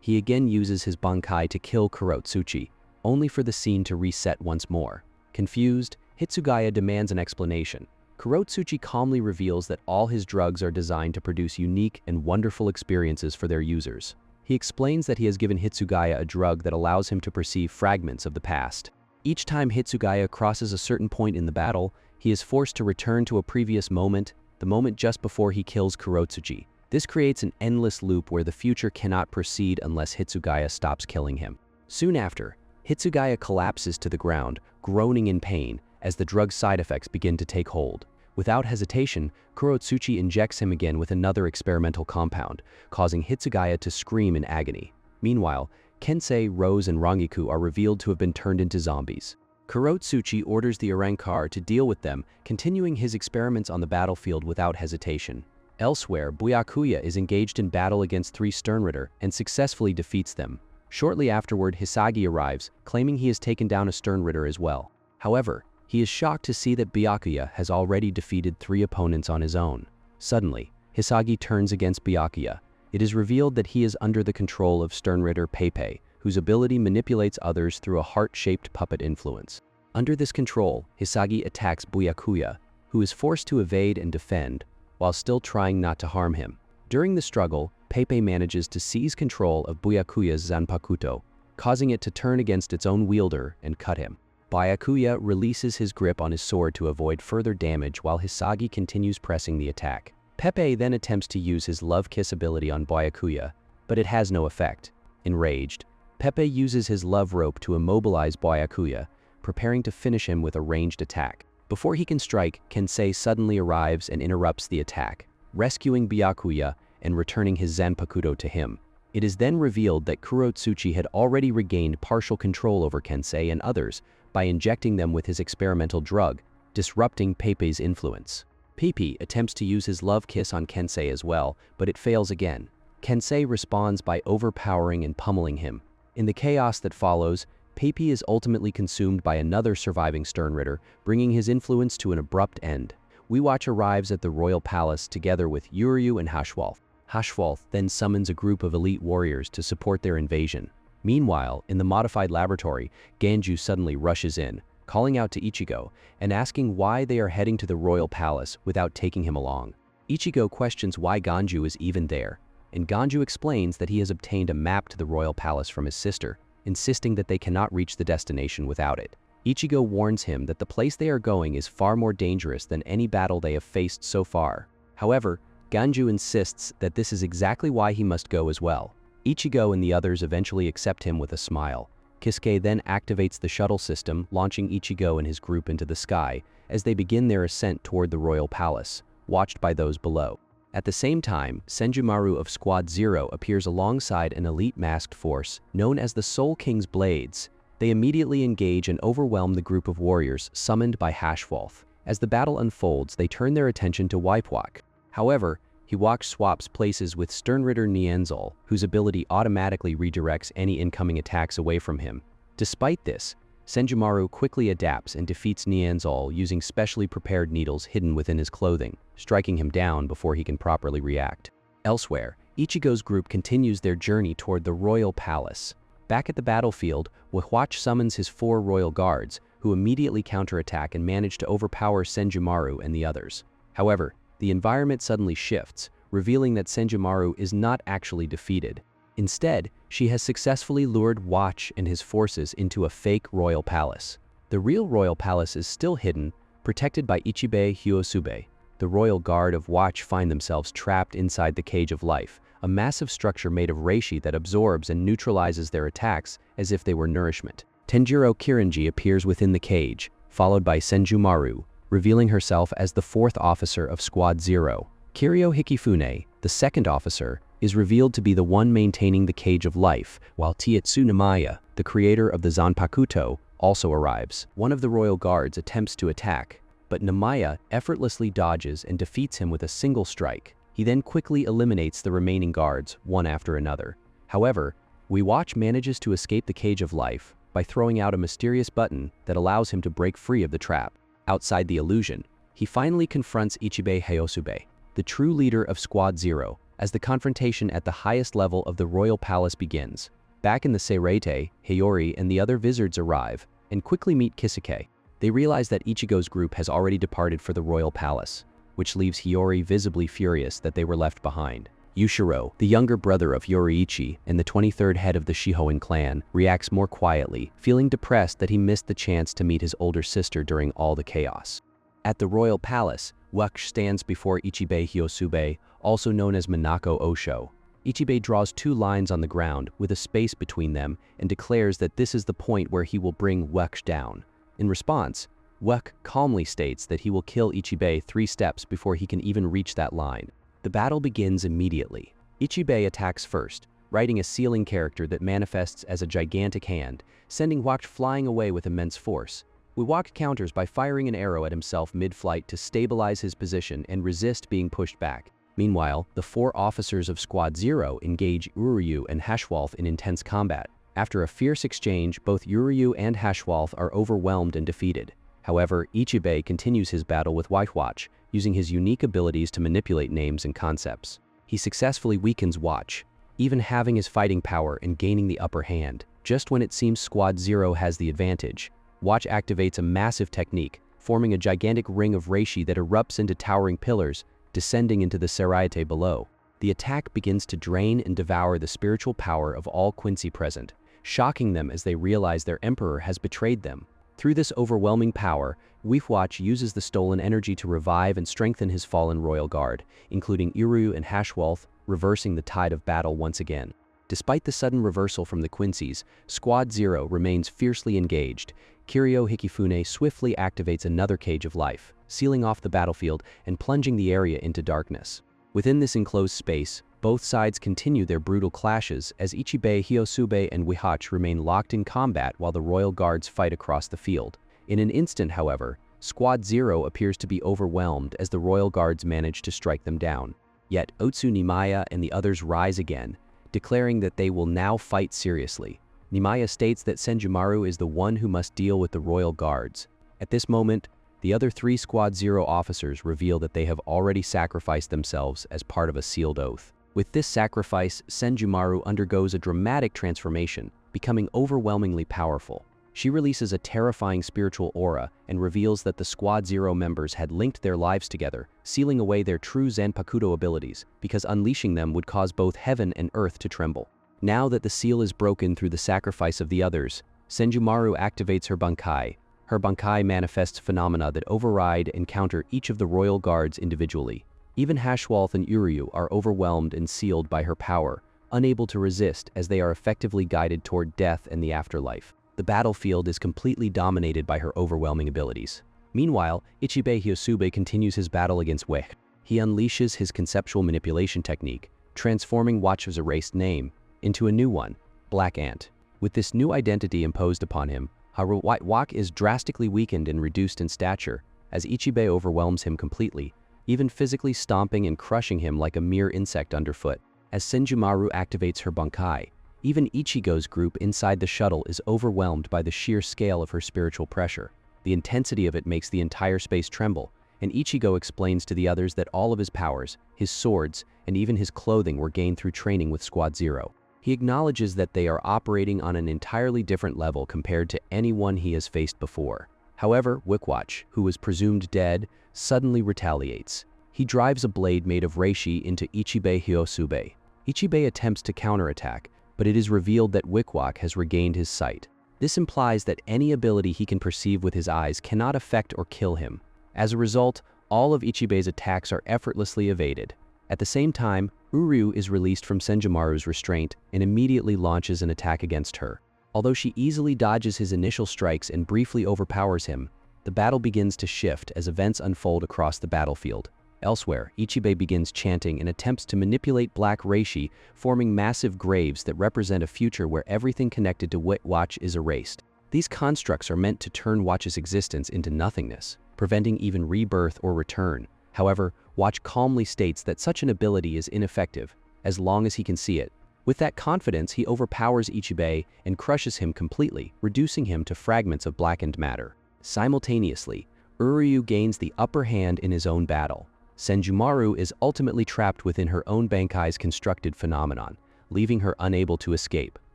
He again uses his Bankai to kill Kurotsuchi, only for the scene to reset once more. Confused, Hitsugaya demands an explanation. Kurotsuchi calmly reveals that all his drugs are designed to produce unique and wonderful experiences for their users. He explains that he has given Hitsugaya a drug that allows him to perceive fragments of the past. Each time Hitsugaya crosses a certain point in the battle, he is forced to return to a previous moment, the moment just before he kills Kurotsuchi. This creates an endless loop where the future cannot proceed unless Hitsugaya stops killing him. Soon after, Hitsugaya collapses to the ground, groaning in pain, as the drug's side effects begin to take hold. Without hesitation, Kurotsuchi injects him again with another experimental compound, causing Hitsugaya to scream in agony. Meanwhile, Kensei, Rose, and Rangiku are revealed to have been turned into zombies. Kurotsuchi orders the Arrancar to deal with them, continuing his experiments on the battlefield without hesitation. Elsewhere, Byakuya is engaged in battle against 3 Sternritter and successfully defeats them. Shortly afterward, Hisagi arrives, claiming he has taken down a Sternritter as well. However, he is shocked to see that Byakuya has already defeated 3 opponents on his own. Suddenly, Hisagi turns against Byakuya. It is revealed that he is under the control of Sternritter Pepe, whose ability manipulates others through a heart-shaped puppet influence. Under this control, Hisagi attacks Byakuya, who is forced to evade and defend, while still trying not to harm him. During the struggle, Pepe manages to seize control of Byakuya's Zanpakuto, causing it to turn against its own wielder and cut him. Byakuya releases his grip on his sword to avoid further damage while Hisagi continues pressing the attack. Pepe then attempts to use his Love Kiss ability on Byakuya, but it has no effect. Enraged, Pepe uses his Love Rope to immobilize Byakuya, preparing to finish him with a ranged attack. Before he can strike, Kensei suddenly arrives and interrupts the attack, rescuing Byakuya and returning his Zanpakuto to him. It is then revealed that Kurotsuchi had already regained partial control over Kensei and others by injecting them with his experimental drug, disrupting Pepe's influence. Pepe attempts to use his love kiss on Kensei as well, but it fails again. Kensei responds by overpowering and pummeling him. In the chaos that follows, Pepe is ultimately consumed by another surviving Sternritter, bringing his influence to an abrupt end. We Watch arrives at the royal palace together with Uryu and Haschwalth. Haschwalth then summons a group of elite warriors to support their invasion. Meanwhile, in the modified laboratory, Ganju suddenly rushes in, calling out to Ichigo and asking why they are heading to the royal palace without taking him along. Ichigo questions why Ganju is even there, and Ganju explains that he has obtained a map to the royal palace from his sister, insisting that they cannot reach the destination without it. Ichigo warns him that the place they are going is far more dangerous than any battle they have faced so far. However, Ganju insists that this is exactly why he must go as well. Ichigo and the others eventually accept him with a smile. Kisuke then activates the shuttle system, launching Ichigo and his group into the sky as they begin their ascent toward the royal palace, watched by those below. At the same time, Senjumaru of Squad Zero appears alongside an elite masked force known as the Soul King's Blades. They immediately engage and overwhelm the group of warriors summoned by Haschwalth. As the battle unfolds, they turn their attention to Wipewack. However, Hiwak swaps places with Sternritter Nienzol, whose ability automatically redirects any incoming attacks away from him. Despite this, Senjumaru quickly adapts and defeats Nienzol using specially prepared needles hidden within his clothing, striking him down before he can properly react. Elsewhere, Ichigo's group continues their journey toward the royal palace. Back at the battlefield, Wahwach summons his 4 royal guards, who immediately counterattack and manage to overpower Senjumaru and the others. However, the environment suddenly shifts, revealing that Senjumaru is not actually defeated. Instead, she has successfully lured Watch and his forces into a fake royal palace. The real royal palace is still hidden, protected by Ichibei Hyosube. The royal guard of Watch find themselves trapped inside the Cage of Life, a massive structure made of reishi that absorbs and neutralizes their attacks as if they were nourishment. Tenjiro Kirinji appears within the cage, followed by Senjumaru, revealing herself as the 4th officer of Squad Zero. Kiryu Hikifune, the 2nd officer, is revealed to be the one maintaining the Cage of Life, while Tietsu Namaya, the creator of the Zanpakuto, also arrives. One of the royal guards attempts to attack, but Namaya effortlessly dodges and defeats him with a single strike. He then quickly eliminates the remaining guards, one after another. However, Wewatch manages to escape the Cage of Life by throwing out a mysterious button that allows him to break free of the trap. Outside the illusion, he finally confronts Ichibei Hyosube, the true leader of Squad Zero, as the confrontation at the highest level of the royal palace begins. Back in the Seirete, Hiyori and the other wizards arrive and quickly meet Kisuke. They realize that Ichigo's group has already departed for the royal palace, which leaves Hiyori visibly furious that they were left behind. Yushiro, the younger brother of Yoriichi and the 23rd head of the Shihoin clan, reacts more quietly, feeling depressed that he missed the chance to meet his older sister during all the chaos. At the royal palace, Waksh stands before Ichibei Hyosube, also known as Minako Osho. Ichibei draws 2 lines on the ground with a space between them and declares that this is the point where he will bring Waksh down. In response, Wak calmly states that he will kill Ichibei 3 steps before he can even reach that line. The battle begins immediately. Ichibei attacks first, writing a ceiling character that manifests as a gigantic hand, sending Waksh flying away with immense force. Wewak counters by firing an arrow at himself mid-flight to stabilize his position and resist being pushed back. Meanwhile, the 4 officers of Squad Zero engage Uryu and Haschwalth in intense combat. After a fierce exchange, both Uryu and Haschwalth are overwhelmed and defeated. However, Ichibei continues his battle with Wewatch, using his unique abilities to manipulate names and concepts. He successfully weakens Watch, even having his fighting power and gaining the upper hand. Just when it seems Squad Zero has the advantage, Watch activates a massive technique, forming a gigantic ring of reishi that erupts into towering pillars, descending into the Seirete below. The attack begins to drain and devour the spiritual power of all Quincy present, shocking them as they realize their emperor has betrayed them. Through this overwhelming power, Wewatch uses the stolen energy to revive and strengthen his fallen royal guard, including Uryu and Haschwalth, reversing the tide of battle once again. Despite the sudden reversal from the Quincy's, Squad Zero remains fiercely engaged. Kiryu Hikifune swiftly activates another cage of life, sealing off the battlefield and plunging the area into darkness. Within this enclosed space, both sides continue their brutal clashes as Ichibe, Hyosube, and Wihachi remain locked in combat while the royal guards fight across the field. In an instant, however, Squad Zero appears to be overwhelmed as the royal guards manage to strike them down. Yet Otsu Nimaya and the others rise again, declaring that they will now fight seriously. Nimaya states that Senjumaru is the one who must deal with the royal guards. At this moment, the other 3 Squad Zero officers reveal that they have already sacrificed themselves as part of a sealed oath. With this sacrifice, Senjumaru undergoes a dramatic transformation, becoming overwhelmingly powerful. She releases a terrifying spiritual aura and reveals that the Squad Zero members had linked their lives together, sealing away their true Zanpakuto abilities, because unleashing them would cause both heaven and earth to tremble. Now that the seal is broken through the sacrifice of the others, Senjumaru activates her Bankai. Her Bankai manifests phenomena that override and counter each of the royal guards individually. Even Hashwalth and Uryu are overwhelmed and sealed by her power, unable to resist as they are effectively guided toward death and the afterlife. The battlefield is completely dominated by her overwhelming abilities. Meanwhile, Ichibe Hyosube continues his battle against Wihachi. He unleashes his conceptual manipulation technique, transforming Wachi's erased name into a new one, Black Ant. With this new identity imposed upon him, Wihachi is drastically weakened and reduced in stature, as Ichibe overwhelms him completely, even physically stomping and crushing him like a mere insect underfoot. As Senjumaru activates her Bankai, even Ichigo's group inside the shuttle is overwhelmed by the sheer scale of her spiritual pressure. The intensity of it makes the entire space tremble, and Ichigo explains to the others that all of his powers, his swords, and even his clothing were gained through training with Squad Zero. He acknowledges that they are operating on an entirely different level compared to anyone he has faced before. However, Wihachi, who was presumed dead, suddenly retaliates. He drives a blade made of reishi into Ichibe Hyosube. Ichibe attempts to counterattack, but it is revealed that Wihachi has regained his sight. This implies that any ability he can perceive with his eyes cannot affect or kill him. As a result, all of Ichibe's attacks are effortlessly evaded. At the same time, Uryu is released from Senjumaru's restraint and immediately launches an attack against her. Although she easily dodges his initial strikes and briefly overpowers him, the battle begins to shift as events unfold across the battlefield. Elsewhere, Ichibe begins chanting and attempts to manipulate black reishi, forming massive graves that represent a future where everything connected to Wihachi is erased. These constructs are meant to turn Wachi's existence into nothingness, preventing even rebirth or return. However, Wihachi calmly states that such an ability is ineffective, as long as he can see it. With that confidence, he overpowers Ichibe and crushes him completely, reducing him to fragments of blackened matter. Simultaneously, Uryu gains the upper hand in his own battle. Senjumaru is ultimately trapped within her own Bankai's constructed phenomenon, leaving her unable to escape.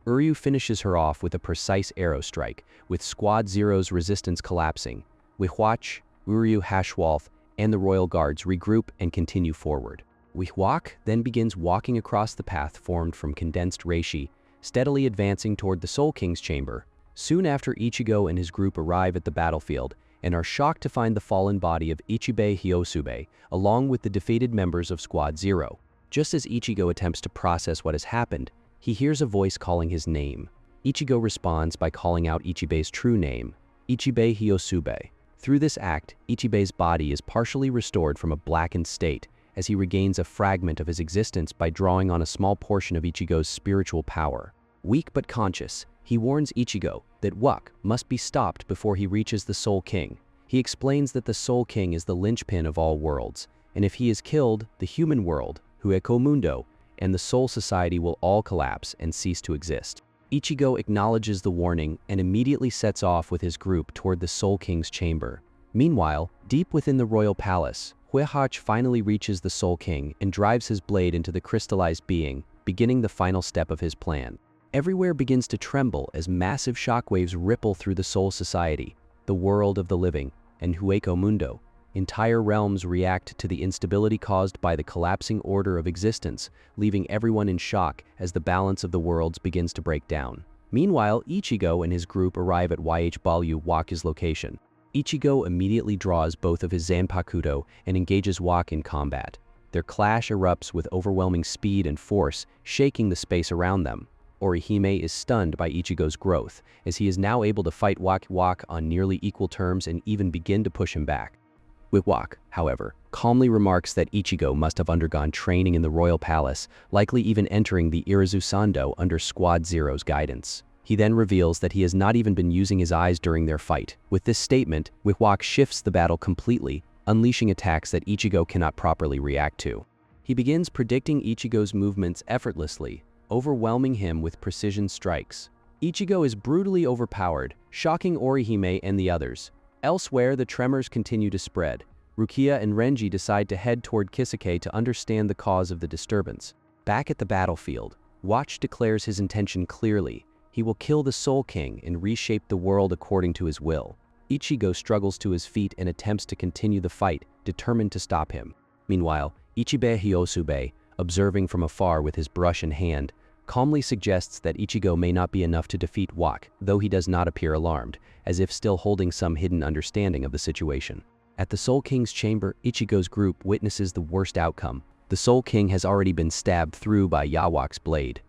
Uryu finishes her off with a precise arrow strike, with Squad Zero's resistance collapsing. Wihachi, Uryu, Hashwalth, and the royal guards regroup and continue forward. Wihachi then begins walking across the path formed from condensed reishi, steadily advancing toward the Soul King's chamber. Soon after, Ichigo and his group arrive at the battlefield and are shocked to find the fallen body of Ichibe Hyosube, along with the defeated members of Squad Zero. Just as Ichigo attempts to process what has happened, he hears a voice calling his name. Ichigo responds by calling out Ichibe's true name, Ichibe Hyosube. Through this act, Ichibe's body is partially restored from a blackened state, as he regains a fragment of his existence by drawing on a small portion of Ichigo's spiritual power. Weak but conscious, he warns Ichigo that Wihachi must be stopped before he reaches the Soul King. He explains that the Soul King is the linchpin of all worlds, and if he is killed, the human world, Hueco Mundo, and the Soul Society will all collapse and cease to exist. Ichigo acknowledges the warning and immediately sets off with his group toward the Soul King's chamber. Meanwhile, deep within the royal palace, Wihachi finally reaches the Soul King and drives his blade into the crystallized being, beginning the final step of his plan. Everywhere begins to tremble as massive shockwaves ripple through the Soul Society, the world of the living, and Hueco Mundo. Entire realms react to the instability caused by the collapsing order of existence, leaving everyone in shock as the balance of the worlds begins to break down. Meanwhile, Ichigo and his group arrive at Wihachi's location. Ichigo immediately draws both of his Zanpakuto and engages Wihachi in combat. Their clash erupts with overwhelming speed and force, shaking the space around them. Orihime is stunned by Ichigo's growth, as he is now able to fight Wak on nearly equal terms and even begin to push him back. Wak, however, calmly remarks that Ichigo must have undergone training in the royal palace, likely even entering the Irazu under Squad Zero's guidance. He then reveals that he has not even been using his eyes during their fight. With this statement, Wak shifts the battle completely, unleashing attacks that Ichigo cannot properly react to. He begins predicting Ichigo's movements effortlessly, overwhelming him with precision strikes. Ichigo is brutally overpowered, shocking Orihime and the others. Elsewhere, the tremors continue to spread. Rukia and Renji decide to head toward Kisuke to understand the cause of the disturbance. Back at the battlefield, Watch declares his intention clearly. He will kill the Soul King and reshape the world according to his will. Ichigo struggles to his feet and attempts to continue the fight, determined to stop him. Meanwhile, Ichibe Hyosube, observing from afar with his brush in hand, calmly suggests that Ichigo may not be enough to defeat Wak, though he does not appear alarmed, as if still holding some hidden understanding of the situation. At the Soul King's chamber, Ichigo's group witnesses the worst outcome. The Soul King has already been stabbed through by Yawak's blade.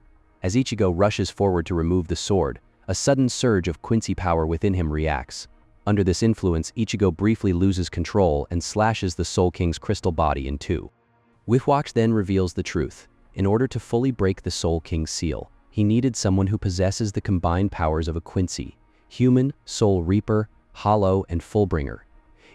As Ichigo rushes forward to remove the sword, a sudden surge of Quincy power within him reacts. Under this influence, Ichigo briefly loses control and slashes the Soul King's crystal body in two. Wak then reveals the truth. In order to fully break the Soul King's seal, he needed someone who possesses the combined powers of a Quincy: human, Soul Reaper, Hollow, and Fullbringer.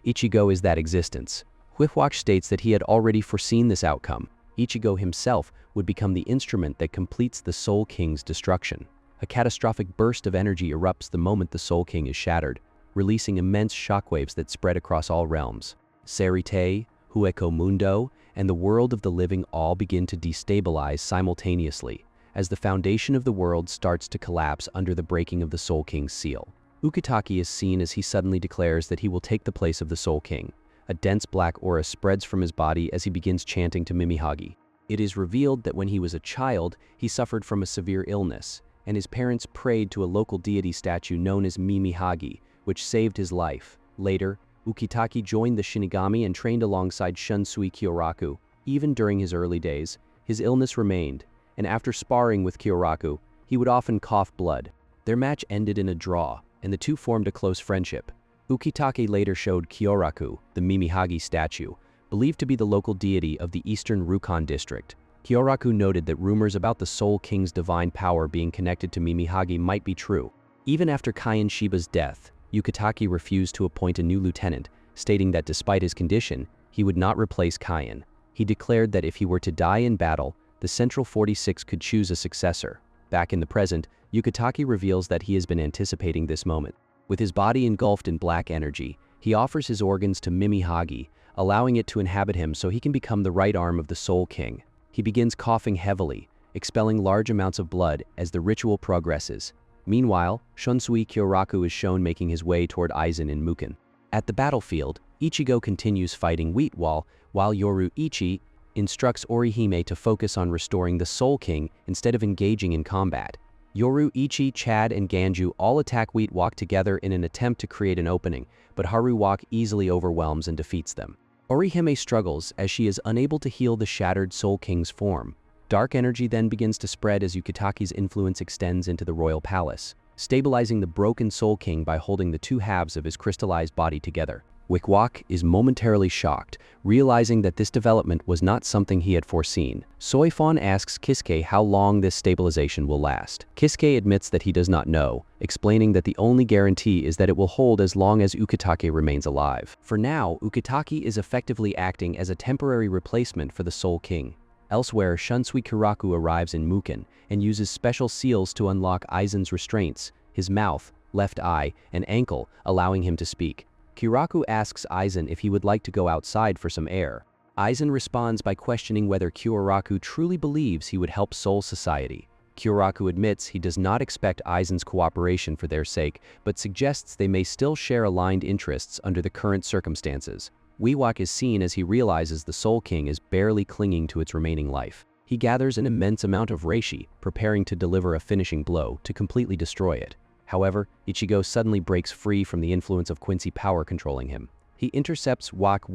Ichigo is that existence. Wak states that he had already foreseen this outcome. Ichigo himself would become the instrument that completes the Soul King's destruction. A catastrophic burst of energy erupts the moment the Soul King is shattered, releasing immense shockwaves that spread across all realms. Serite, Hueco Mundo, and the world of the living all begin to destabilize simultaneously, as the foundation of the world starts to collapse under the breaking of the Soul King's seal. Ukitake is seen as he suddenly declares that he will take the place of the Soul King. A dense black aura spreads from his body as he begins chanting to Mimihagi. It is revealed that when he was a child, he suffered from a severe illness, and his parents prayed to a local deity statue known as Mimihagi, which saved his life. Later, Ukitake joined the Shinigami and trained alongside Shunsui Kyoraku. Even during his early days, his illness remained, and after sparring with Kyoraku, he would often cough blood. Their match ended in a draw, and the two formed a close friendship. Ukitake later showed Kyoraku, the Mimihagi statue, believed to be the local deity of the Eastern Rukon district. Kyoraku noted that rumors about the Soul King's divine power being connected to Mimihagi might be true. Even after Kaien Shiba's death, Ukitake refused to appoint a new lieutenant, stating that despite his condition, he would not replace Kaien. He declared that if he were to die in battle, the Central 46 could choose a successor. Back in the present, Ukitake reveals that he has been anticipating this moment. With his body engulfed in black energy, he offers his organs to Mimihagi, allowing it to inhabit him so he can become the right arm of the Soul King. He begins coughing heavily, expelling large amounts of blood as the ritual progresses. Meanwhile, Shunsui Kyoraku is shown making his way toward Aizen in Muken. At the battlefield, Ichigo continues fighting while Yoruichi instructs Orihime to focus on restoring the Soul King instead of engaging in combat. Yoruichi, Chad, and Ganju all attack Wak together in an attempt to create an opening, but Haruwak easily overwhelms and defeats them. Orihime struggles as she is unable to heal the shattered Soul King's form. Dark energy then begins to spread as Ukitake's influence extends into the royal palace, stabilizing the broken Soul King by holding the two halves of his crystallized body together. Wak is momentarily shocked, realizing that this development was not something he had foreseen. Soifon asks Kisuke how long this stabilization will last. Kisuke admits that he does not know, explaining that the only guarantee is that it will hold as long as Ukitake remains alive. For now, Ukitake is effectively acting as a temporary replacement for the Soul King. Elsewhere, Shunsui Kyoraku arrives in Muken and uses special seals to unlock Aizen's restraints, his mouth, left eye, and ankle, allowing him to speak. Kyoraku asks Aizen if he would like to go outside for some air. Aizen responds by questioning whether Kyoraku truly believes he would help Soul Society. Kyoraku admits he does not expect Aizen's cooperation for their sake, but suggests they may still share aligned interests under the current circumstances. Wak is seen as he realizes the Soul King is barely clinging to its remaining life. He gathers an immense amount of reishi, preparing to deliver a finishing blow to completely destroy it. However, Ichigo suddenly breaks free from the influence of Quincy power controlling him. He intercepts Wak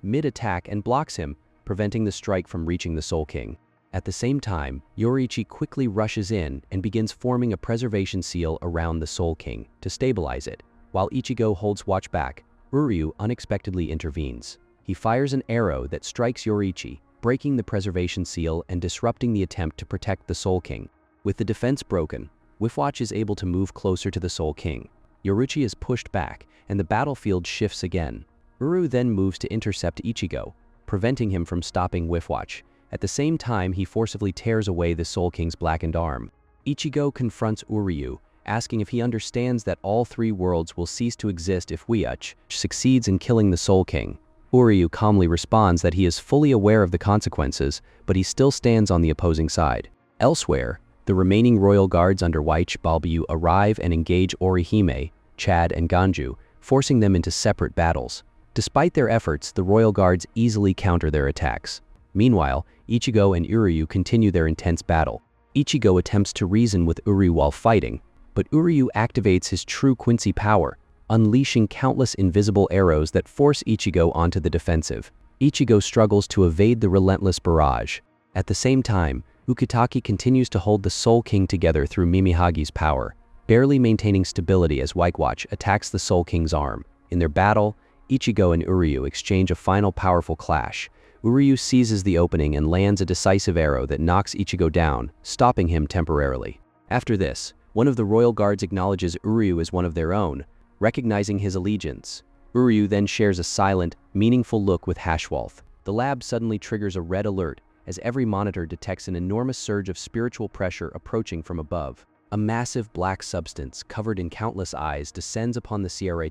mid-attack and blocks him, preventing the strike from reaching the Soul King. At the same time, Yoruichi quickly rushes in and begins forming a preservation seal around the Soul King to stabilize it. While Ichigo holds watch back, Uryu unexpectedly intervenes. He fires an arrow that strikes Yoruichi, breaking the preservation seal and disrupting the attempt to protect the Soul King. With the defense broken, Whiffwatch is able to move closer to the Soul King. Yoruichi is pushed back, and the battlefield shifts again. Uru then moves to intercept Ichigo, preventing him from stopping Whiffwatch. At the same time, he forcibly tears away the Soul King's blackened arm. Ichigo confronts Uryu, asking if he understands that all three worlds will cease to exist if BLEACH succeeds in killing the Soul King. Uryu calmly responds that he is fully aware of the consequences, but he still stands on the opposing side. Elsewhere, the remaining royal guards under tybw arrive and engage Orihime, Chad, and Ganju, forcing them into separate battles. Despite their efforts, the royal guards easily counter their attacks. Meanwhile, Ichigo and Uryu continue their intense battle. Ichigo attempts to reason with Uryu while fighting, but Uryu activates his true Quincy power, unleashing countless invisible arrows that force Ichigo onto the defensive. Ichigo struggles to evade the relentless barrage. At the same time, Ukitake continues to hold the Soul King together through Mimihagi's power, barely maintaining stability as Whitewatch attacks the Soul King's arm. In their battle, Ichigo and Uryu exchange a final powerful clash. Uryu seizes the opening and lands a decisive arrow that knocks Ichigo down, stopping him temporarily. After this, one of the royal guards acknowledges Uryu as one of their own, recognizing his allegiance. Uryu then shares a silent, meaningful look with Hashwalth. The lab suddenly triggers a red alert as every monitor detects an enormous surge of spiritual pressure approaching from above. A massive black substance covered in countless eyes descends upon the Sierra,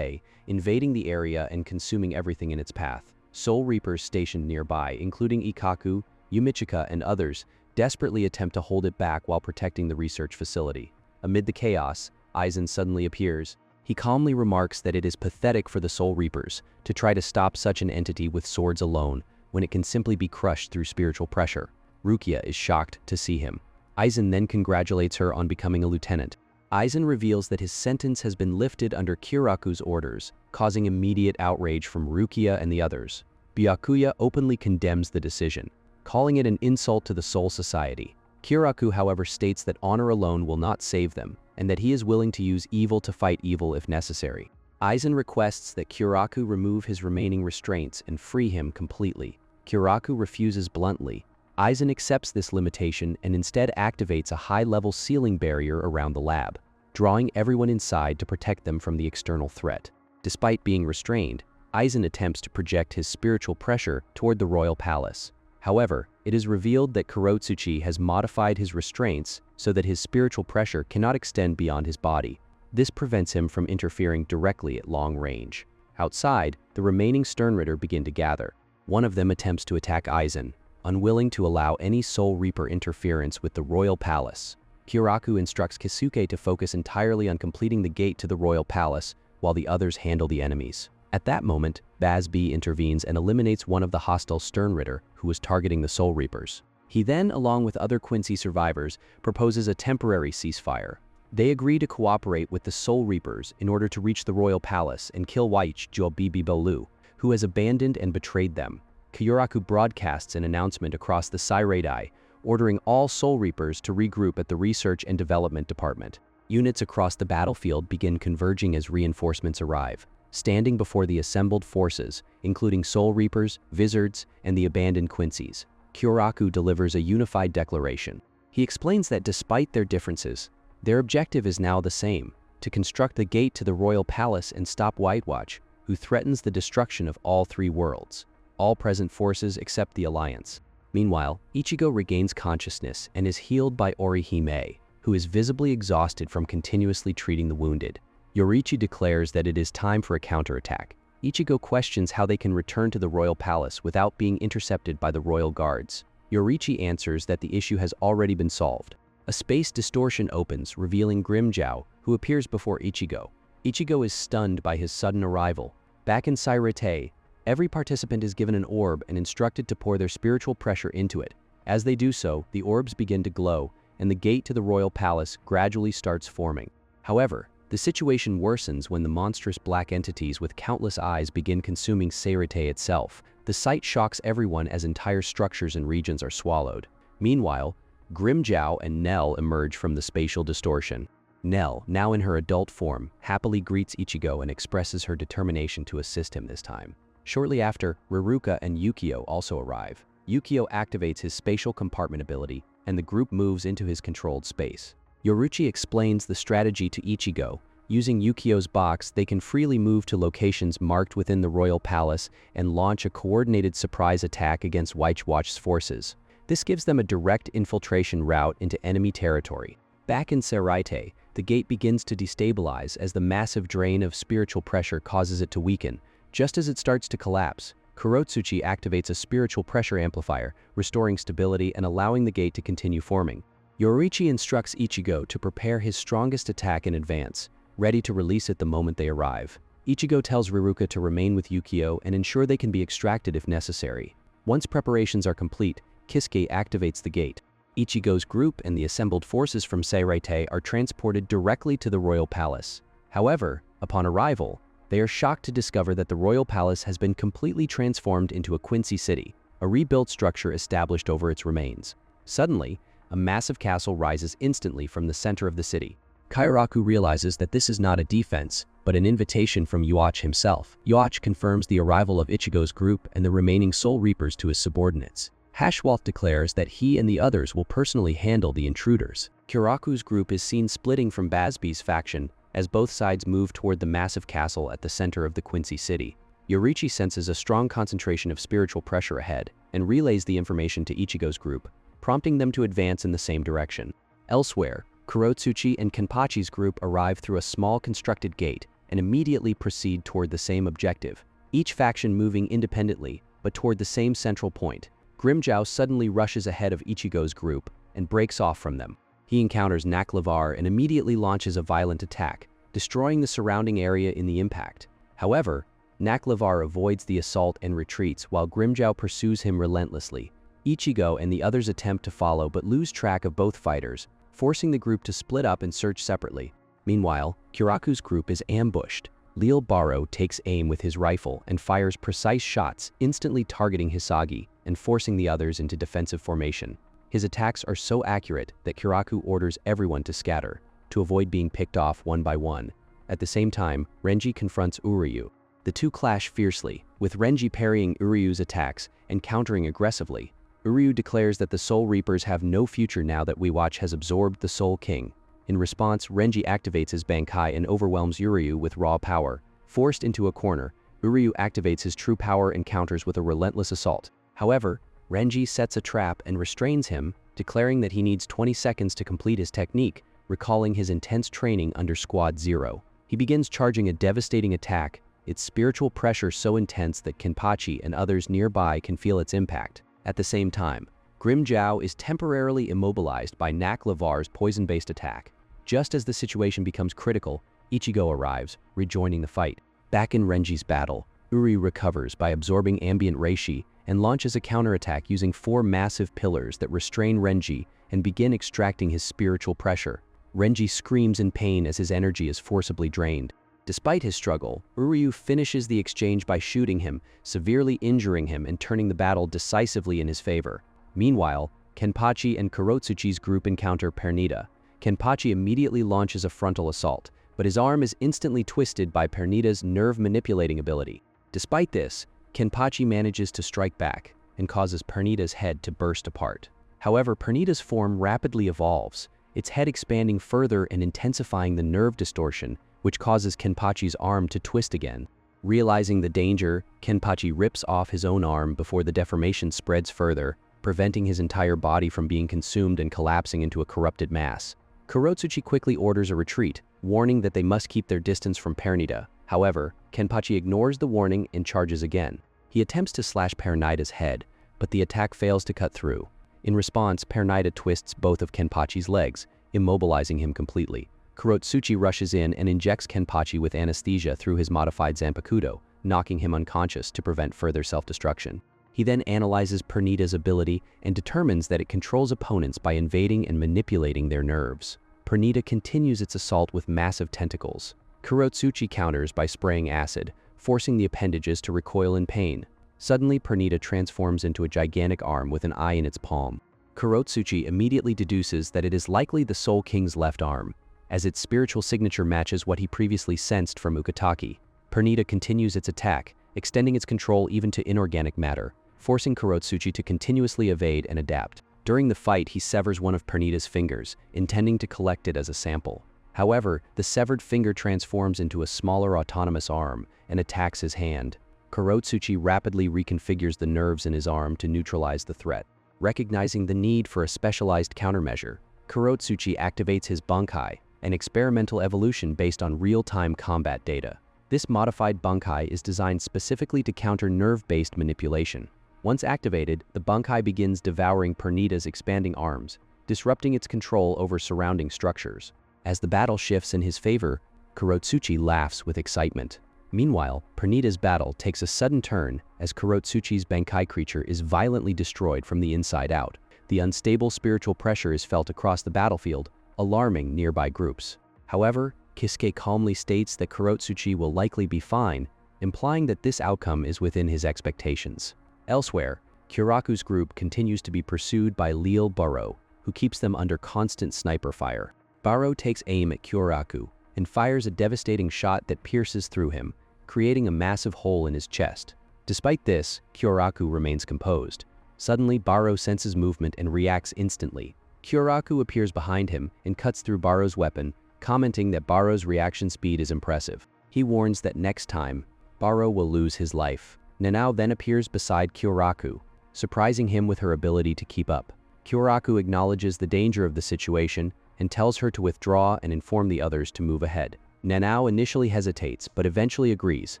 invading the area and consuming everything in its path. Soul Reapers stationed nearby, including Ikkaku, Yumichika, and others, desperately attempt to hold it back while protecting the research facility. Amid the chaos, Aizen suddenly appears. He calmly remarks that it is pathetic for the Soul Reapers to try to stop such an entity with swords alone when it can simply be crushed through spiritual pressure. Rukia is shocked to see him. Aizen then congratulates her on becoming a lieutenant. Aizen reveals that his sentence has been lifted under Kiraku's orders, causing immediate outrage from Rukia and the others. Byakuya openly condemns the decision, calling it an insult to the Soul Society. Kiraku, however, states that honor alone will not save them, and that he is willing to use evil to fight evil if necessary. Aizen requests that Kiraku remove his remaining restraints and free him completely. Kiraku refuses bluntly. Aizen accepts this limitation and instead activates a high-level sealing barrier around the lab, drawing everyone inside to protect them from the external threat. Despite being restrained, Aizen attempts to project his spiritual pressure toward the royal palace. However, it is revealed that Kurotsuchi has modified his restraints so that his spiritual pressure cannot extend beyond his body. This prevents him from interfering directly at long range. Outside, the remaining Sternritter begin to gather. One of them attempts to attack Aizen, unwilling to allow any Soul Reaper interference with the royal palace. Kiraku instructs Kisuke to focus entirely on completing the gate to the royal palace, while the others handle the enemies. At that moment, Baz B intervenes and eliminates one of the hostile Sternritter who was targeting the Soul Reapers. He then, along with other Quincy survivors, proposes a temporary ceasefire. They agree to cooperate with the Soul Reapers in order to reach the royal palace and kill Waichjo, who has abandoned and betrayed them. Kyoraku broadcasts an announcement across the Sairadai, ordering all Soul Reapers to regroup at the Research and Development Department. Units across the battlefield begin converging as reinforcements arrive, standing before the assembled forces, including Soul Reapers, Vizards, and the abandoned Quincies. Kyoraku delivers a unified declaration. He explains that despite their differences, their objective is now the same: to construct the gate to the royal palace and stop Whitewatch, who threatens the destruction of all three worlds. All present forces except the Alliance. Meanwhile, Ichigo regains consciousness and is healed by Orihime, who is visibly exhausted from continuously treating the wounded. Yoruichi declares that it is time for a counterattack. Ichigo questions how they can return to the royal palace without being intercepted by the royal guards. Yoruichi answers that the issue has already been solved. A space distortion opens, revealing Grimmjow, who appears before Ichigo. Ichigo is stunned by his sudden arrival. Back in Sairatei, every participant is given an orb and instructed to pour their spiritual pressure into it. As they do so, the orbs begin to glow, and the gate to the royal palace gradually starts forming. However, the situation worsens when the monstrous black entities with countless eyes begin consuming Sairatei itself, The sight shocks everyone as entire structures and regions are swallowed. Meanwhile, Grimjow and Nell emerge from the spatial distortion. Nell, now in her adult form, happily greets Ichigo and expresses her determination to assist him this time. Shortly after, Riruka and Yukio also arrive. Yukio activates his spatial compartment ability, and the group moves into his controlled space. Yoruichi explains the strategy to Ichigo. Using Yukio's box, they can freely move to locations marked within the royal palace and launch a coordinated surprise attack against Weichwatch's forces. This gives them a direct infiltration route into enemy territory. Back in Seraite, the gate begins to destabilize as the massive drain of spiritual pressure causes it to weaken. Just as it starts to collapse, Kurotsuchi activates a spiritual pressure amplifier, restoring stability and allowing the gate to continue forming. Yoruichi instructs Ichigo to prepare his strongest attack in advance, ready to release it the moment they arrive. Ichigo tells Riruka to remain with Yukio and ensure they can be extracted if necessary. Once preparations are complete, Kisuke activates the gate. Ichigo's group and the assembled forces from Seraite are transported directly to the royal palace. However, upon arrival, they are shocked to discover that the royal palace has been completely transformed into a Quincy city, a rebuilt structure established over its remains. Suddenly, a massive castle rises instantly from the center of the city. Kairaku realizes that this is not a defense, but an invitation from Yuach himself. Yuach confirms the arrival of Ichigo's group and the remaining Soul Reapers to his subordinates. Hashwalth declares that he and the others will personally handle the intruders. Kiraku's group is seen splitting from Basby's faction as both sides move toward the massive castle at the center of the Quincy city. Yoruichi senses a strong concentration of spiritual pressure ahead and relays the information to Ichigo's group, prompting them to advance in the same direction. Elsewhere, Kurotsuchi and Kenpachi's group arrive through a small constructed gate and immediately proceed toward the same objective, each faction moving independently but toward the same central point. Grimjow suddenly rushes ahead of Ichigo's group and breaks off from them. He encounters Naklavar and immediately launches a violent attack, destroying the surrounding area in the impact. However, Naklavar avoids the assault and retreats while Grimjow pursues him relentlessly. Ichigo and the others attempt to follow but lose track of both fighters, forcing the group to split up and search separately. Meanwhile, Kiraku's group is ambushed. Leal Baro takes aim with his rifle and fires precise shots, instantly targeting Hisagi and forcing the others into defensive formation. His attacks are so accurate that Kiraku orders everyone to scatter, to avoid being picked off one by one. At the same time, Renji confronts Uryu. The two clash fiercely, with Renji parrying Uryu's attacks and countering aggressively. Uryu declares that the Soul Reapers have no future now that Weiwatch has absorbed the Soul King. In response, Renji activates his Bankai and overwhelms Uryu with raw power. Forced into a corner, Uryu activates his true power and counters with a relentless assault. However, Renji sets a trap and restrains him, declaring that he needs 20 seconds to complete his technique, recalling his intense training under Squad Zero. He begins charging a devastating attack, its spiritual pressure so intense that Kenpachi and others nearby can feel its impact. At the same time, Grimjow is temporarily immobilized by Naklavar's poison-based attack. Just as the situation becomes critical, Ichigo arrives, rejoining the fight. Back in Renji's battle, Uri recovers by absorbing ambient reishi and launches a counterattack using 4 massive pillars that restrain Renji and begin extracting his spiritual pressure. Renji screams in pain as his energy is forcibly drained. Despite his struggle, Uryu finishes the exchange by shooting him, severely injuring him and turning the battle decisively in his favor. Meanwhile, Kenpachi and Kurotsuchi's group encounter Pernita. Kenpachi immediately launches a frontal assault, but his arm is instantly twisted by Pernita's nerve-manipulating ability. Despite this, Kenpachi manages to strike back and causes Pernita's head to burst apart. However, Pernita's form rapidly evolves, its head expanding further and intensifying the nerve distortion, which causes Kenpachi's arm to twist again. Realizing the danger, Kenpachi rips off his own arm before the deformation spreads further, preventing his entire body from being consumed and collapsing into a corrupted mass. Kurotsuchi quickly orders a retreat, warning that they must keep their distance from Pernita. However, Kenpachi ignores the warning and charges again. He attempts to slash Pernita's head, but the attack fails to cut through. In response, Pernita twists both of Kenpachi's legs, immobilizing him completely. Kurotsuchi rushes in and injects Kenpachi with anesthesia through his modified Zanpakuto, knocking him unconscious to prevent further self-destruction. He then analyzes Pernita's ability and determines that it controls opponents by invading and manipulating their nerves. Pernita continues its assault with massive tentacles. Kurotsuchi counters by spraying acid, forcing the appendages to recoil in pain. Suddenly, Pernita transforms into a gigantic arm with an eye in its palm. Kurotsuchi immediately deduces that it is likely the Soul King's left arm, as its spiritual signature matches what he previously sensed from Ukitake. Pernita continues its attack, extending its control even to inorganic matter, forcing Kurotsuchi to continuously evade and adapt. During the fight, he severs one of Pernita's fingers, intending to collect it as a sample. However, the severed finger transforms into a smaller autonomous arm and attacks his hand. Kurotsuchi rapidly reconfigures the nerves in his arm to neutralize the threat. Recognizing the need for a specialized countermeasure, Kurotsuchi activates his Bunkai, an experimental evolution based on real-time combat data. This modified Bunkai is designed specifically to counter nerve-based manipulation. Once activated, the Bunkai begins devouring Pernita's expanding arms, disrupting its control over surrounding structures. As the battle shifts in his favor, Kurotsuchi laughs with excitement. Meanwhile, Pernita's battle takes a sudden turn as Kurotsuchi's Bankai creature is violently destroyed from the inside out. The unstable spiritual pressure is felt across the battlefield, alarming nearby groups. However, Kisuke calmly states that Kurotsuchi will likely be fine, implying that this outcome is within his expectations. Elsewhere, Kyoraku's group continues to be pursued by Leal Baro, who keeps them under constant sniper fire. Baro takes aim at Kyoraku and fires a devastating shot that pierces through him, creating a massive hole in his chest. Despite this, Kyoraku remains composed. Suddenly, Baro senses movement and reacts instantly. Kyoraku appears behind him and cuts through Baro's weapon, commenting that Baro's reaction speed is impressive. He warns that next time, Baro will lose his life. Nanao then appears beside Kyoraku, surprising him with her ability to keep up. Kyoraku acknowledges the danger of the situation and tells her to withdraw and inform the others to move ahead. Nanao initially hesitates but eventually agrees,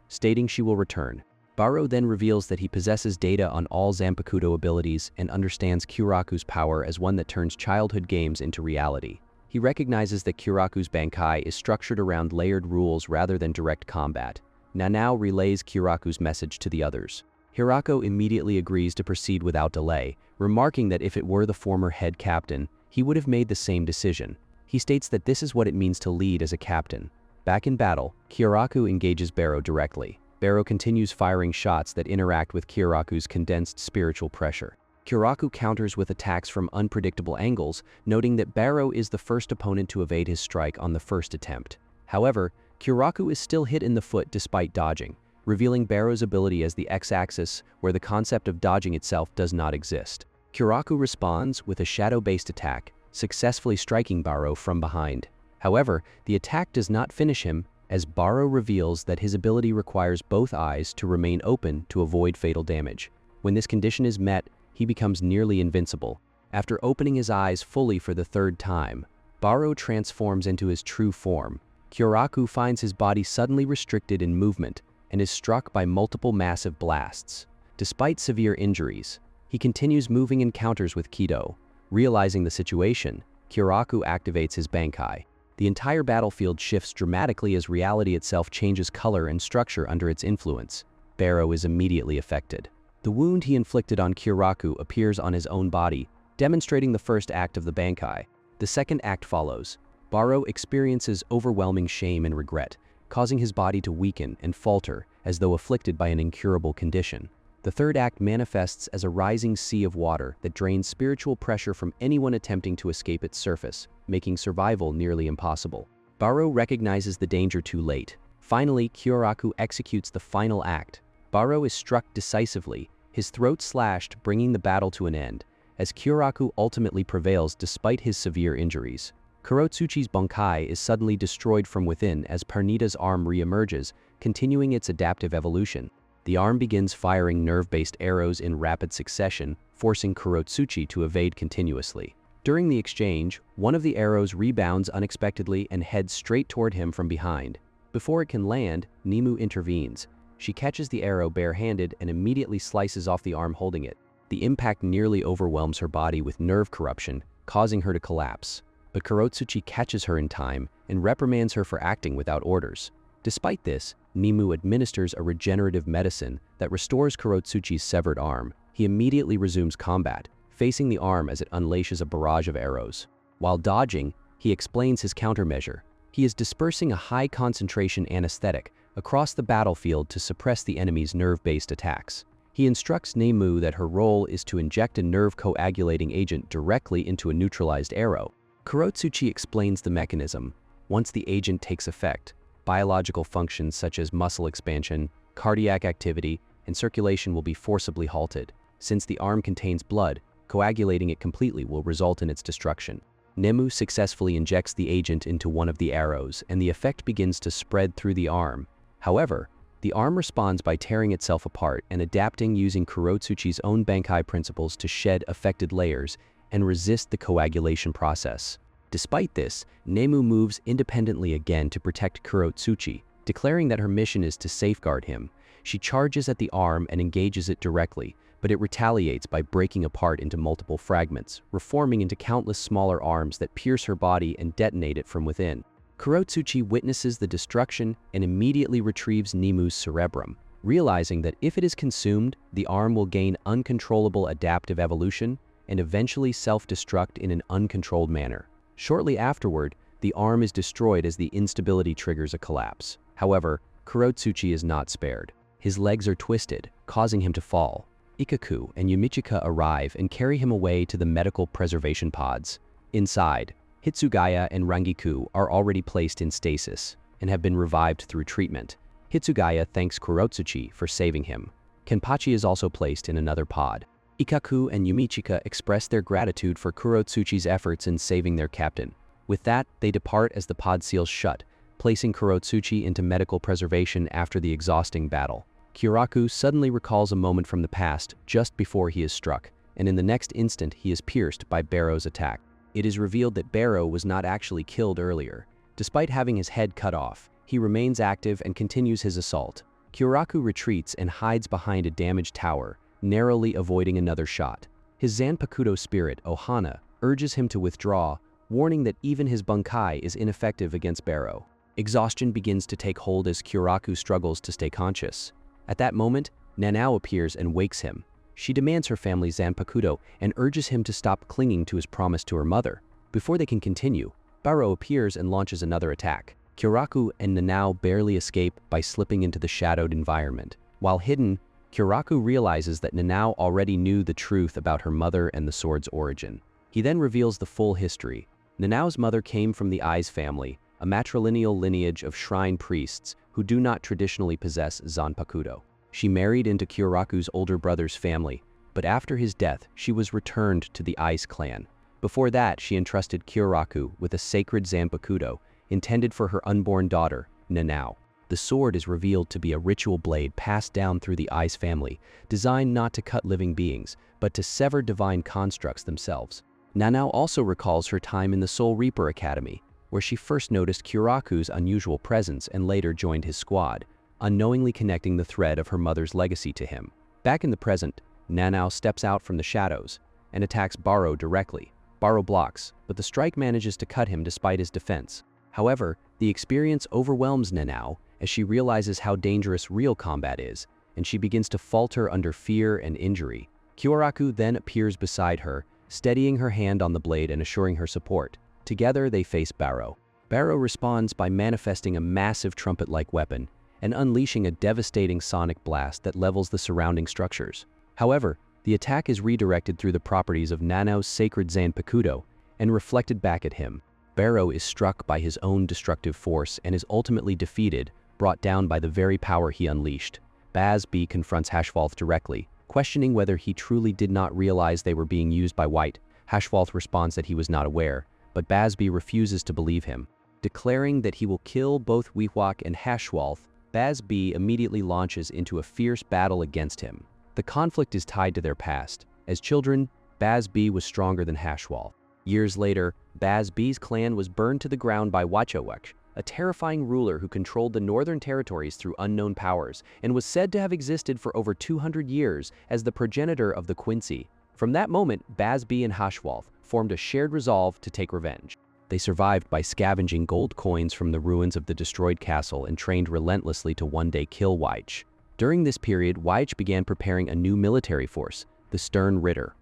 stating she will return. Baro then reveals that he possesses data on all Zanpakuto abilities and understands Kyoraku's power as one that turns childhood games into reality. He recognizes that Kyoraku's Bankai is structured around layered rules rather than direct combat. Nanao relays Kyoraku's message to the others. Hirako immediately agrees to proceed without delay, remarking that if it were the former head captain, he would have made the same decision. He states that this is what it means to lead as a captain. Back in battle, Kyoraku engages Baro directly. Baro continues firing shots that interact with Kyoraku's condensed spiritual pressure. Kyoraku counters with attacks from unpredictable angles, noting that Baro is the first opponent to evade his strike on the first attempt. However, Kyoraku is still hit in the foot despite dodging, revealing Baro's ability as the X-axis, where the concept of dodging itself does not exist. Kyoraku responds with a shadow-based attack, successfully striking Baro from behind. However, the attack does not finish him, as Baro reveals that his ability requires both eyes to remain open to avoid fatal damage. When this condition is met, he becomes nearly invincible. After opening his eyes fully for the third time, Baro transforms into his true form. Kyoraku finds his body suddenly restricted in movement and is struck by multiple massive blasts. Despite severe injuries, he continues moving encounters with Kido. Realizing the situation, Kyoraku activates his Bankai. The entire battlefield shifts dramatically as reality itself changes color and structure under its influence. Baro is immediately affected. The wound he inflicted on Kyoraku appears on his own body, demonstrating the first act of the Bankai. The second act follows. Baro experiences overwhelming shame and regret, causing his body to weaken and falter as though afflicted by an incurable condition. The third act manifests as a rising sea of water that drains spiritual pressure from anyone attempting to escape its surface, making survival nearly impossible. Baro recognizes the danger too late. Finally, Kyoraku executes the final act. Baro is struck decisively, his throat slashed, bringing the battle to an end, as Kyoraku ultimately prevails despite his severe injuries. Kurotsuchi's Bankai is suddenly destroyed from within as Pernita's arm re-emerges, continuing its adaptive evolution. The arm begins firing nerve-based arrows in rapid succession, forcing Kurotsuchi to evade continuously. During the exchange, one of the arrows rebounds unexpectedly and heads straight toward him from behind. Before it can land, Nimue intervenes. She catches the arrow bare-handed and immediately slices off the arm holding it. The impact nearly overwhelms her body with nerve corruption, causing her to collapse. But Kurotsuchi catches her in time and reprimands her for acting without orders. Despite this, Nimue administers a regenerative medicine that restores Kurotsuchi's severed arm. He immediately resumes combat, facing the arm as it unleashes a barrage of arrows. While dodging, he explains his countermeasure. He is dispersing a high-concentration anesthetic across the battlefield to suppress the enemy's nerve-based attacks. He instructs Nemu that her role is to inject a nerve coagulating agent directly into a neutralized arrow. Kurotsuchi explains the mechanism. Once the agent takes effect, biological functions such as muscle expansion, cardiac activity, and circulation will be forcibly halted. Since the arm contains blood, coagulating it completely will result in its destruction. Nemu successfully injects the agent into one of the arrows, and the effect begins to spread through the arm. However, the arm responds by tearing itself apart and adapting using Kurotsuchi's own Bankai principles to shed affected layers and resist the coagulation process. Despite this, Nemu moves independently again to protect Kurotsuchi, declaring that her mission is to safeguard him. She charges at the arm and engages it directly, but it retaliates by breaking apart into multiple fragments, reforming into countless smaller arms that pierce her body and detonate it from within. Kurotsuchi witnesses the destruction and immediately retrieves Nemu's cerebrum, realizing that if it is consumed, the arm will gain uncontrollable adaptive evolution and eventually self-destruct in an uncontrolled manner. Shortly afterward, the arm is destroyed as the instability triggers a collapse. However, Kurotsuchi is not spared. His legs are twisted, causing him to fall. Ichigo and Yumichika arrive and carry him away to the medical preservation pods. Inside, Hitsugaya and Rangiku are already placed in stasis and have been revived through treatment. Hitsugaya thanks Kurotsuchi for saving him. Kenpachi is also placed in another pod. Ichigo and Yumichika express their gratitude for Kurotsuchi's efforts in saving their captain. With that, they depart as the pod seals shut, placing Kurotsuchi into medical preservation after the exhausting battle. Kyoraku suddenly recalls a moment from the past just before he is struck, and in the next instant he is pierced by Barrow's attack. It is revealed that Barrow was not actually killed earlier. Despite having his head cut off, he remains active and continues his assault. Kyoraku retreats and hides behind a damaged tower, narrowly avoiding another shot. His Zanpakuto spirit, Ohana, urges him to withdraw, warning that even his Bunkai is ineffective against Barrow. Exhaustion begins to take hold as Kyoraku struggles to stay conscious. At that moment, Nanao appears and wakes him. She demands her family's Zanpakuto and urges him to stop clinging to his promise to her mother. Before they can continue, Barrow appears and launches another attack. Kyoraku and Nanao barely escape by slipping into the shadowed environment. While hidden, Kyoraku realizes that Nanao already knew the truth about her mother and the sword's origin. He then reveals the full history. Nanao's mother came from the Ai's family, a matrilineal lineage of shrine priests who do not traditionally possess Zanpakuto. She married into Kyoraku's older brother's family, but after his death, she was returned to the Ai's clan. Before that, she entrusted Kyoraku with a sacred Zanpakuto intended for her unborn daughter, Nanao. The sword is revealed to be a ritual blade passed down through the Ai's family, designed not to cut living beings, but to sever divine constructs themselves. Nanao also recalls her time in the Soul Reaper Academy, where she first noticed Kyoraku's unusual presence and later joined his squad, unknowingly connecting the thread of her mother's legacy to him. Back in the present, Nanao steps out from the shadows and attacks Barrow directly. Barrow blocks, but the strike manages to cut him despite his defense. However, the experience overwhelms Nanao as she realizes how dangerous real combat is, and she begins to falter under fear and injury. Kyoraku then appears beside her, steadying her hand on the blade and assuring her support. Together, they face Barrow. Barrow responds by manifesting a massive trumpet-like weapon and unleashing a devastating sonic blast that levels the surrounding structures. However, the attack is redirected through the properties of Nanao's sacred Zanpakuto and reflected back at him. Barrow is struck by his own destructive force and is ultimately defeated, brought down by the very power he unleashed. Baz B confronts Hashwalth directly, questioning whether he truly did not realize they were being used by White. Hashwalth responds that he was not aware, but Baz B refuses to believe him. Declaring that he will kill both Weehawk and Hashwalth, Baz B immediately launches into a fierce battle against him. The conflict is tied to their past. As children, Baz B was stronger than Hashwalth. Years later, Baz B's clan was burned to the ground by Wachowek, a terrifying ruler who controlled the northern territories through unknown powers and was said to have existed for over 200 years as the progenitor of the Quincy. From that moment, Baz B and Hashwalth formed a shared resolve to take revenge. They survived by scavenging gold coins from the ruins of the destroyed castle and trained relentlessly to one day kill Weich. During this period, Weich began preparing a new military force, the Stern Ritter.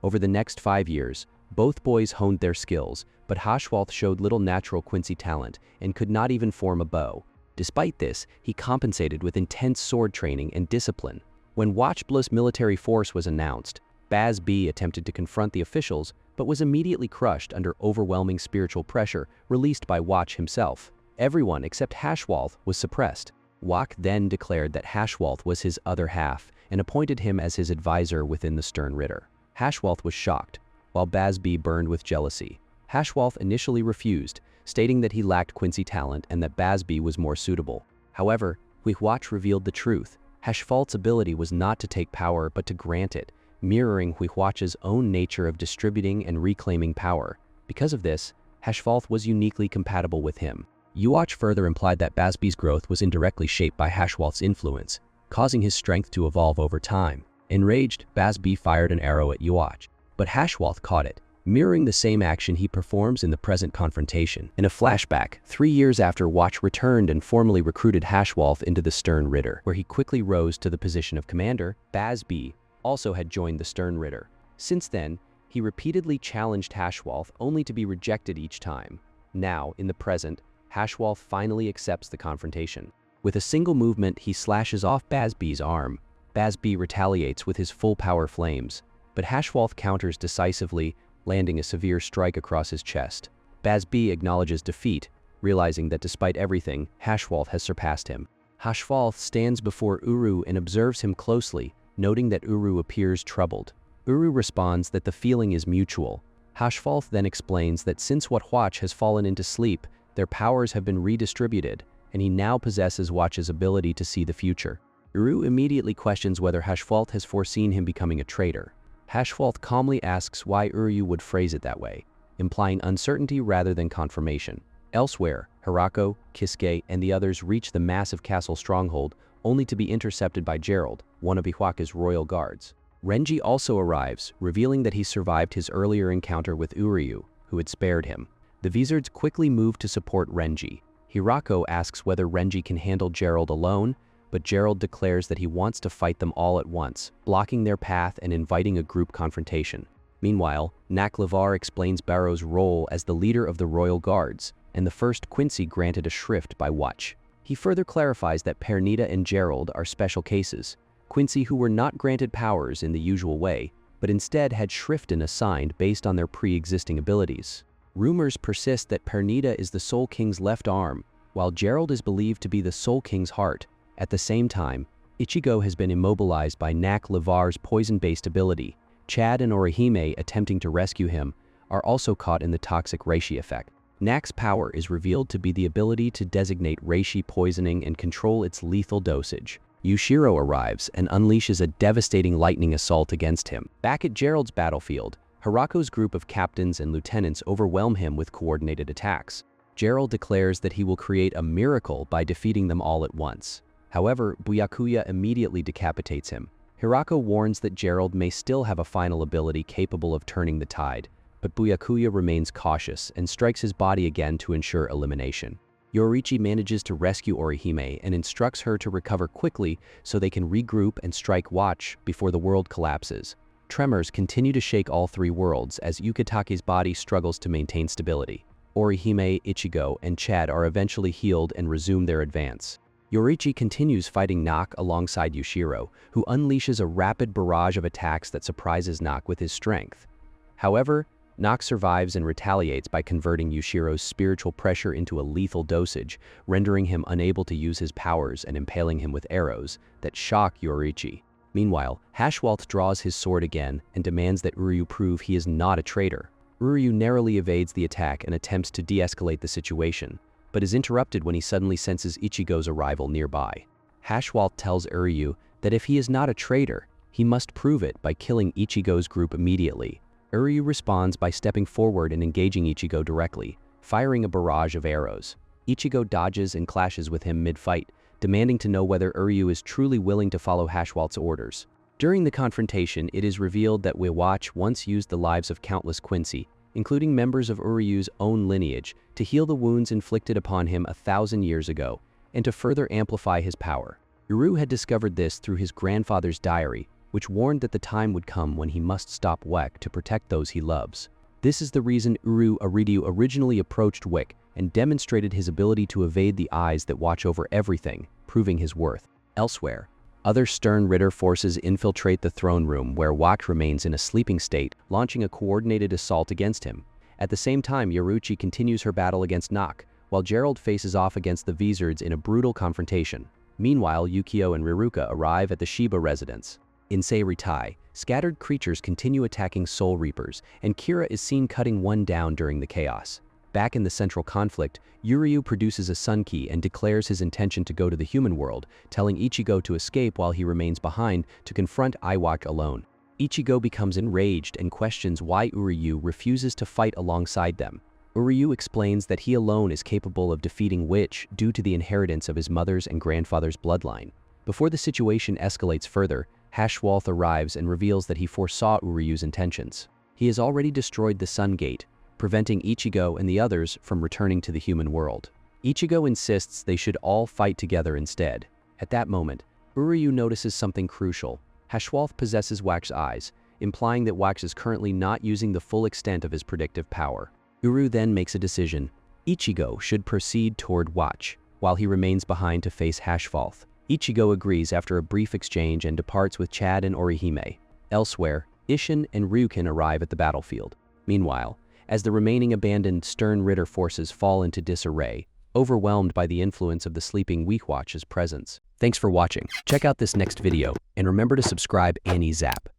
Over the next 5 years, both boys honed their skills, but Hashwalth showed little natural Quincy talent and could not even form a bow. Despite this, he compensated with intense sword training and discipline. When Watch Bliss military force was announced, Baz B attempted to confront the officials but was immediately crushed under overwhelming spiritual pressure released by Watch himself. Everyone except Hashwalth was suppressed. Wach then declared that Hashwalth was his other half and appointed him as his advisor within the Stern Ritter. Hashwalth was shocked, while Baz B burned with jealousy. Hashwalth initially refused, stating that he lacked Quincy talent and that Baz B was more suitable. However, Huihuach revealed the truth. Hashwalth's ability was not to take power but to grant it, mirroring Huihuach's own nature of distributing and reclaiming power. Because of this, Hashwalth was uniquely compatible with him. Huihuach further implied that Baz B's growth was indirectly shaped by Hashwalth's influence, causing his strength to evolve over time. Enraged, Baz B fired an arrow at Huihuach, but Hashwalth caught it, mirroring the same action he performs in the present confrontation. In a flashback, 3 years after Watch returned and formally recruited Hashwalth into the Stern Ritter, where he quickly rose to the position of commander, Baz B also had joined the Stern Ritter. Since then, he repeatedly challenged Hashwalth only to be rejected each time. Now, in the present, Hashwalth finally accepts the confrontation. With a single movement, he slashes off Baz B's arm. Baz B retaliates with his full power flames, but Hashwalth counters decisively, landing a severe strike across his chest. Baz B acknowledges defeat, realizing that despite everything, Hashwalth has surpassed him. Hashwalth stands before Uru and observes him closely, noting that Uru appears troubled. Uru responds that the feeling is mutual. Hashwalth then explains that since Huihuach has fallen into sleep, their powers have been redistributed, and he now possesses Watch's ability to see the future. Uru immediately questions whether Hashwalth has foreseen him becoming a traitor. Hashwalth calmly asks why Uru would phrase it that way, implying uncertainty rather than confirmation. Elsewhere, Hirako, Kisuke, and the others reach the massive castle stronghold, only to be intercepted by Gerald, one of Huihuach's royal guards. Renji also arrives, revealing that he survived his earlier encounter with Uryu, who had spared him. The Vizards quickly move to support Renji. Hirako asks whether Renji can handle Gerald alone, but Gerald declares that he wants to fight them all at once, blocking their path and inviting a group confrontation. Meanwhile, Naklevar explains Barrow's role as the leader of the Royal Guards, and the first Quincy granted a shrift by Watch. He further clarifies that Pernita and Gerald are special cases, Quincy who were not granted powers in the usual way, but instead had shriften assigned based on their pre-existing abilities. Rumors persist that Pernita is the Soul King's left arm, while Gerald is believed to be the Soul King's heart. At the same time, Ichigo has been immobilized by Naklevar's poison-based ability. Chad and Orihime, attempting to rescue him, are also caught in the toxic reishi effect. Nak's power is revealed to be the ability to designate reishi poisoning and control its lethal dosage. Yushiro arrives and unleashes a devastating lightning assault against him. Back at Gerald's battlefield, Hirako's group of captains and lieutenants overwhelm him with coordinated attacks. Gerald declares that he will create a miracle by defeating them all at once. However, Byakuya immediately decapitates him. Hirako warns that Gerald may still have a final ability capable of turning the tide, but Byakuya remains cautious and strikes his body again to ensure elimination. Yoriichi manages to rescue Orihime and instructs her to recover quickly so they can regroup and strike Watch before the world collapses. Tremors continue to shake all three worlds as Yukitake's body struggles to maintain stability. Orihime, Ichigo, and Chad are eventually healed and resume their advance. Yoriichi continues fighting Nak alongside Yushiro, who unleashes a rapid barrage of attacks that surprises Nak with his strength. However, Nak survives and retaliates by converting Yushiro's spiritual pressure into a lethal dosage, rendering him unable to use his powers and impaling him with arrows that shock Yoriichi. Meanwhile, Hashwalth draws his sword again and demands that Uryu prove he is not a traitor. Uryu narrowly evades the attack and attempts to de-escalate the situation, but is interrupted when he suddenly senses Ichigo's arrival nearby. Hashwalth tells Uryu that if he is not a traitor, he must prove it by killing Ichigo's group immediately. Uryu responds by stepping forward and engaging Ichigo directly, firing a barrage of arrows. Ichigo dodges and clashes with him mid-fight, demanding to know whether Uryu is truly willing to follow Hashwalth's orders. During the confrontation, it is revealed that Huihuach once used the lives of countless Quincy, including members of Uryu's own lineage, to heal the wounds inflicted upon him 1,000 years ago, and to further amplify his power. Uru had discovered this through his grandfather's diary, which warned that the time would come when he must stop Wick to protect those he loves. This is the reason Uru Aridu originally approached Wick and demonstrated his ability to evade the eyes that watch over everything, proving his worth. Elsewhere, Other stern Ritter forces infiltrate the throne room where Wak remains in a sleeping state, launching a coordinated assault against him. At the same time, Yoruichi continues her battle against Nock, while Gerald faces off against the Vizards in a brutal confrontation. Meanwhile, Yukio and Riruka arrive at the Shiba residence. In Seiritai, scattered creatures continue attacking Soul Reapers, and Kira is seen cutting one down during the chaos. Back in the central conflict, Yuryu produces a Sun Key and declares his intention to go to the human world, telling Ichigo to escape while he remains behind to confront Iwak alone. Ichigo becomes enraged and questions why Uryu refuses to fight alongside them. Uryu explains that he alone is capable of defeating Witch due to the inheritance of his mother's and grandfather's bloodline. Before the situation escalates further, Hashwalth arrives and reveals that he foresaw Uryu's intentions. He has already destroyed the Sun Gate, preventing Ichigo and the others from returning to the human world. Ichigo insists they should all fight together instead. At that moment, Uryu notices something crucial. Hashwalth possesses Wak's eyes, implying that Wax is currently not using the full extent of his predictive power. Uru then makes a decision. Ichigo should proceed toward Watch, while he remains behind to face Hashwalth. Ichigo agrees after a brief exchange and departs with Chad and Orihime. Elsewhere, Isshin and Ryukin arrive at the battlefield. Meanwhile, as the remaining abandoned Stern Ritter forces fall into disarray, overwhelmed by the influence of the sleeping Weekwatch's presence. Thanks for watching. Check out this next video, and remember to subscribe Annie Zap.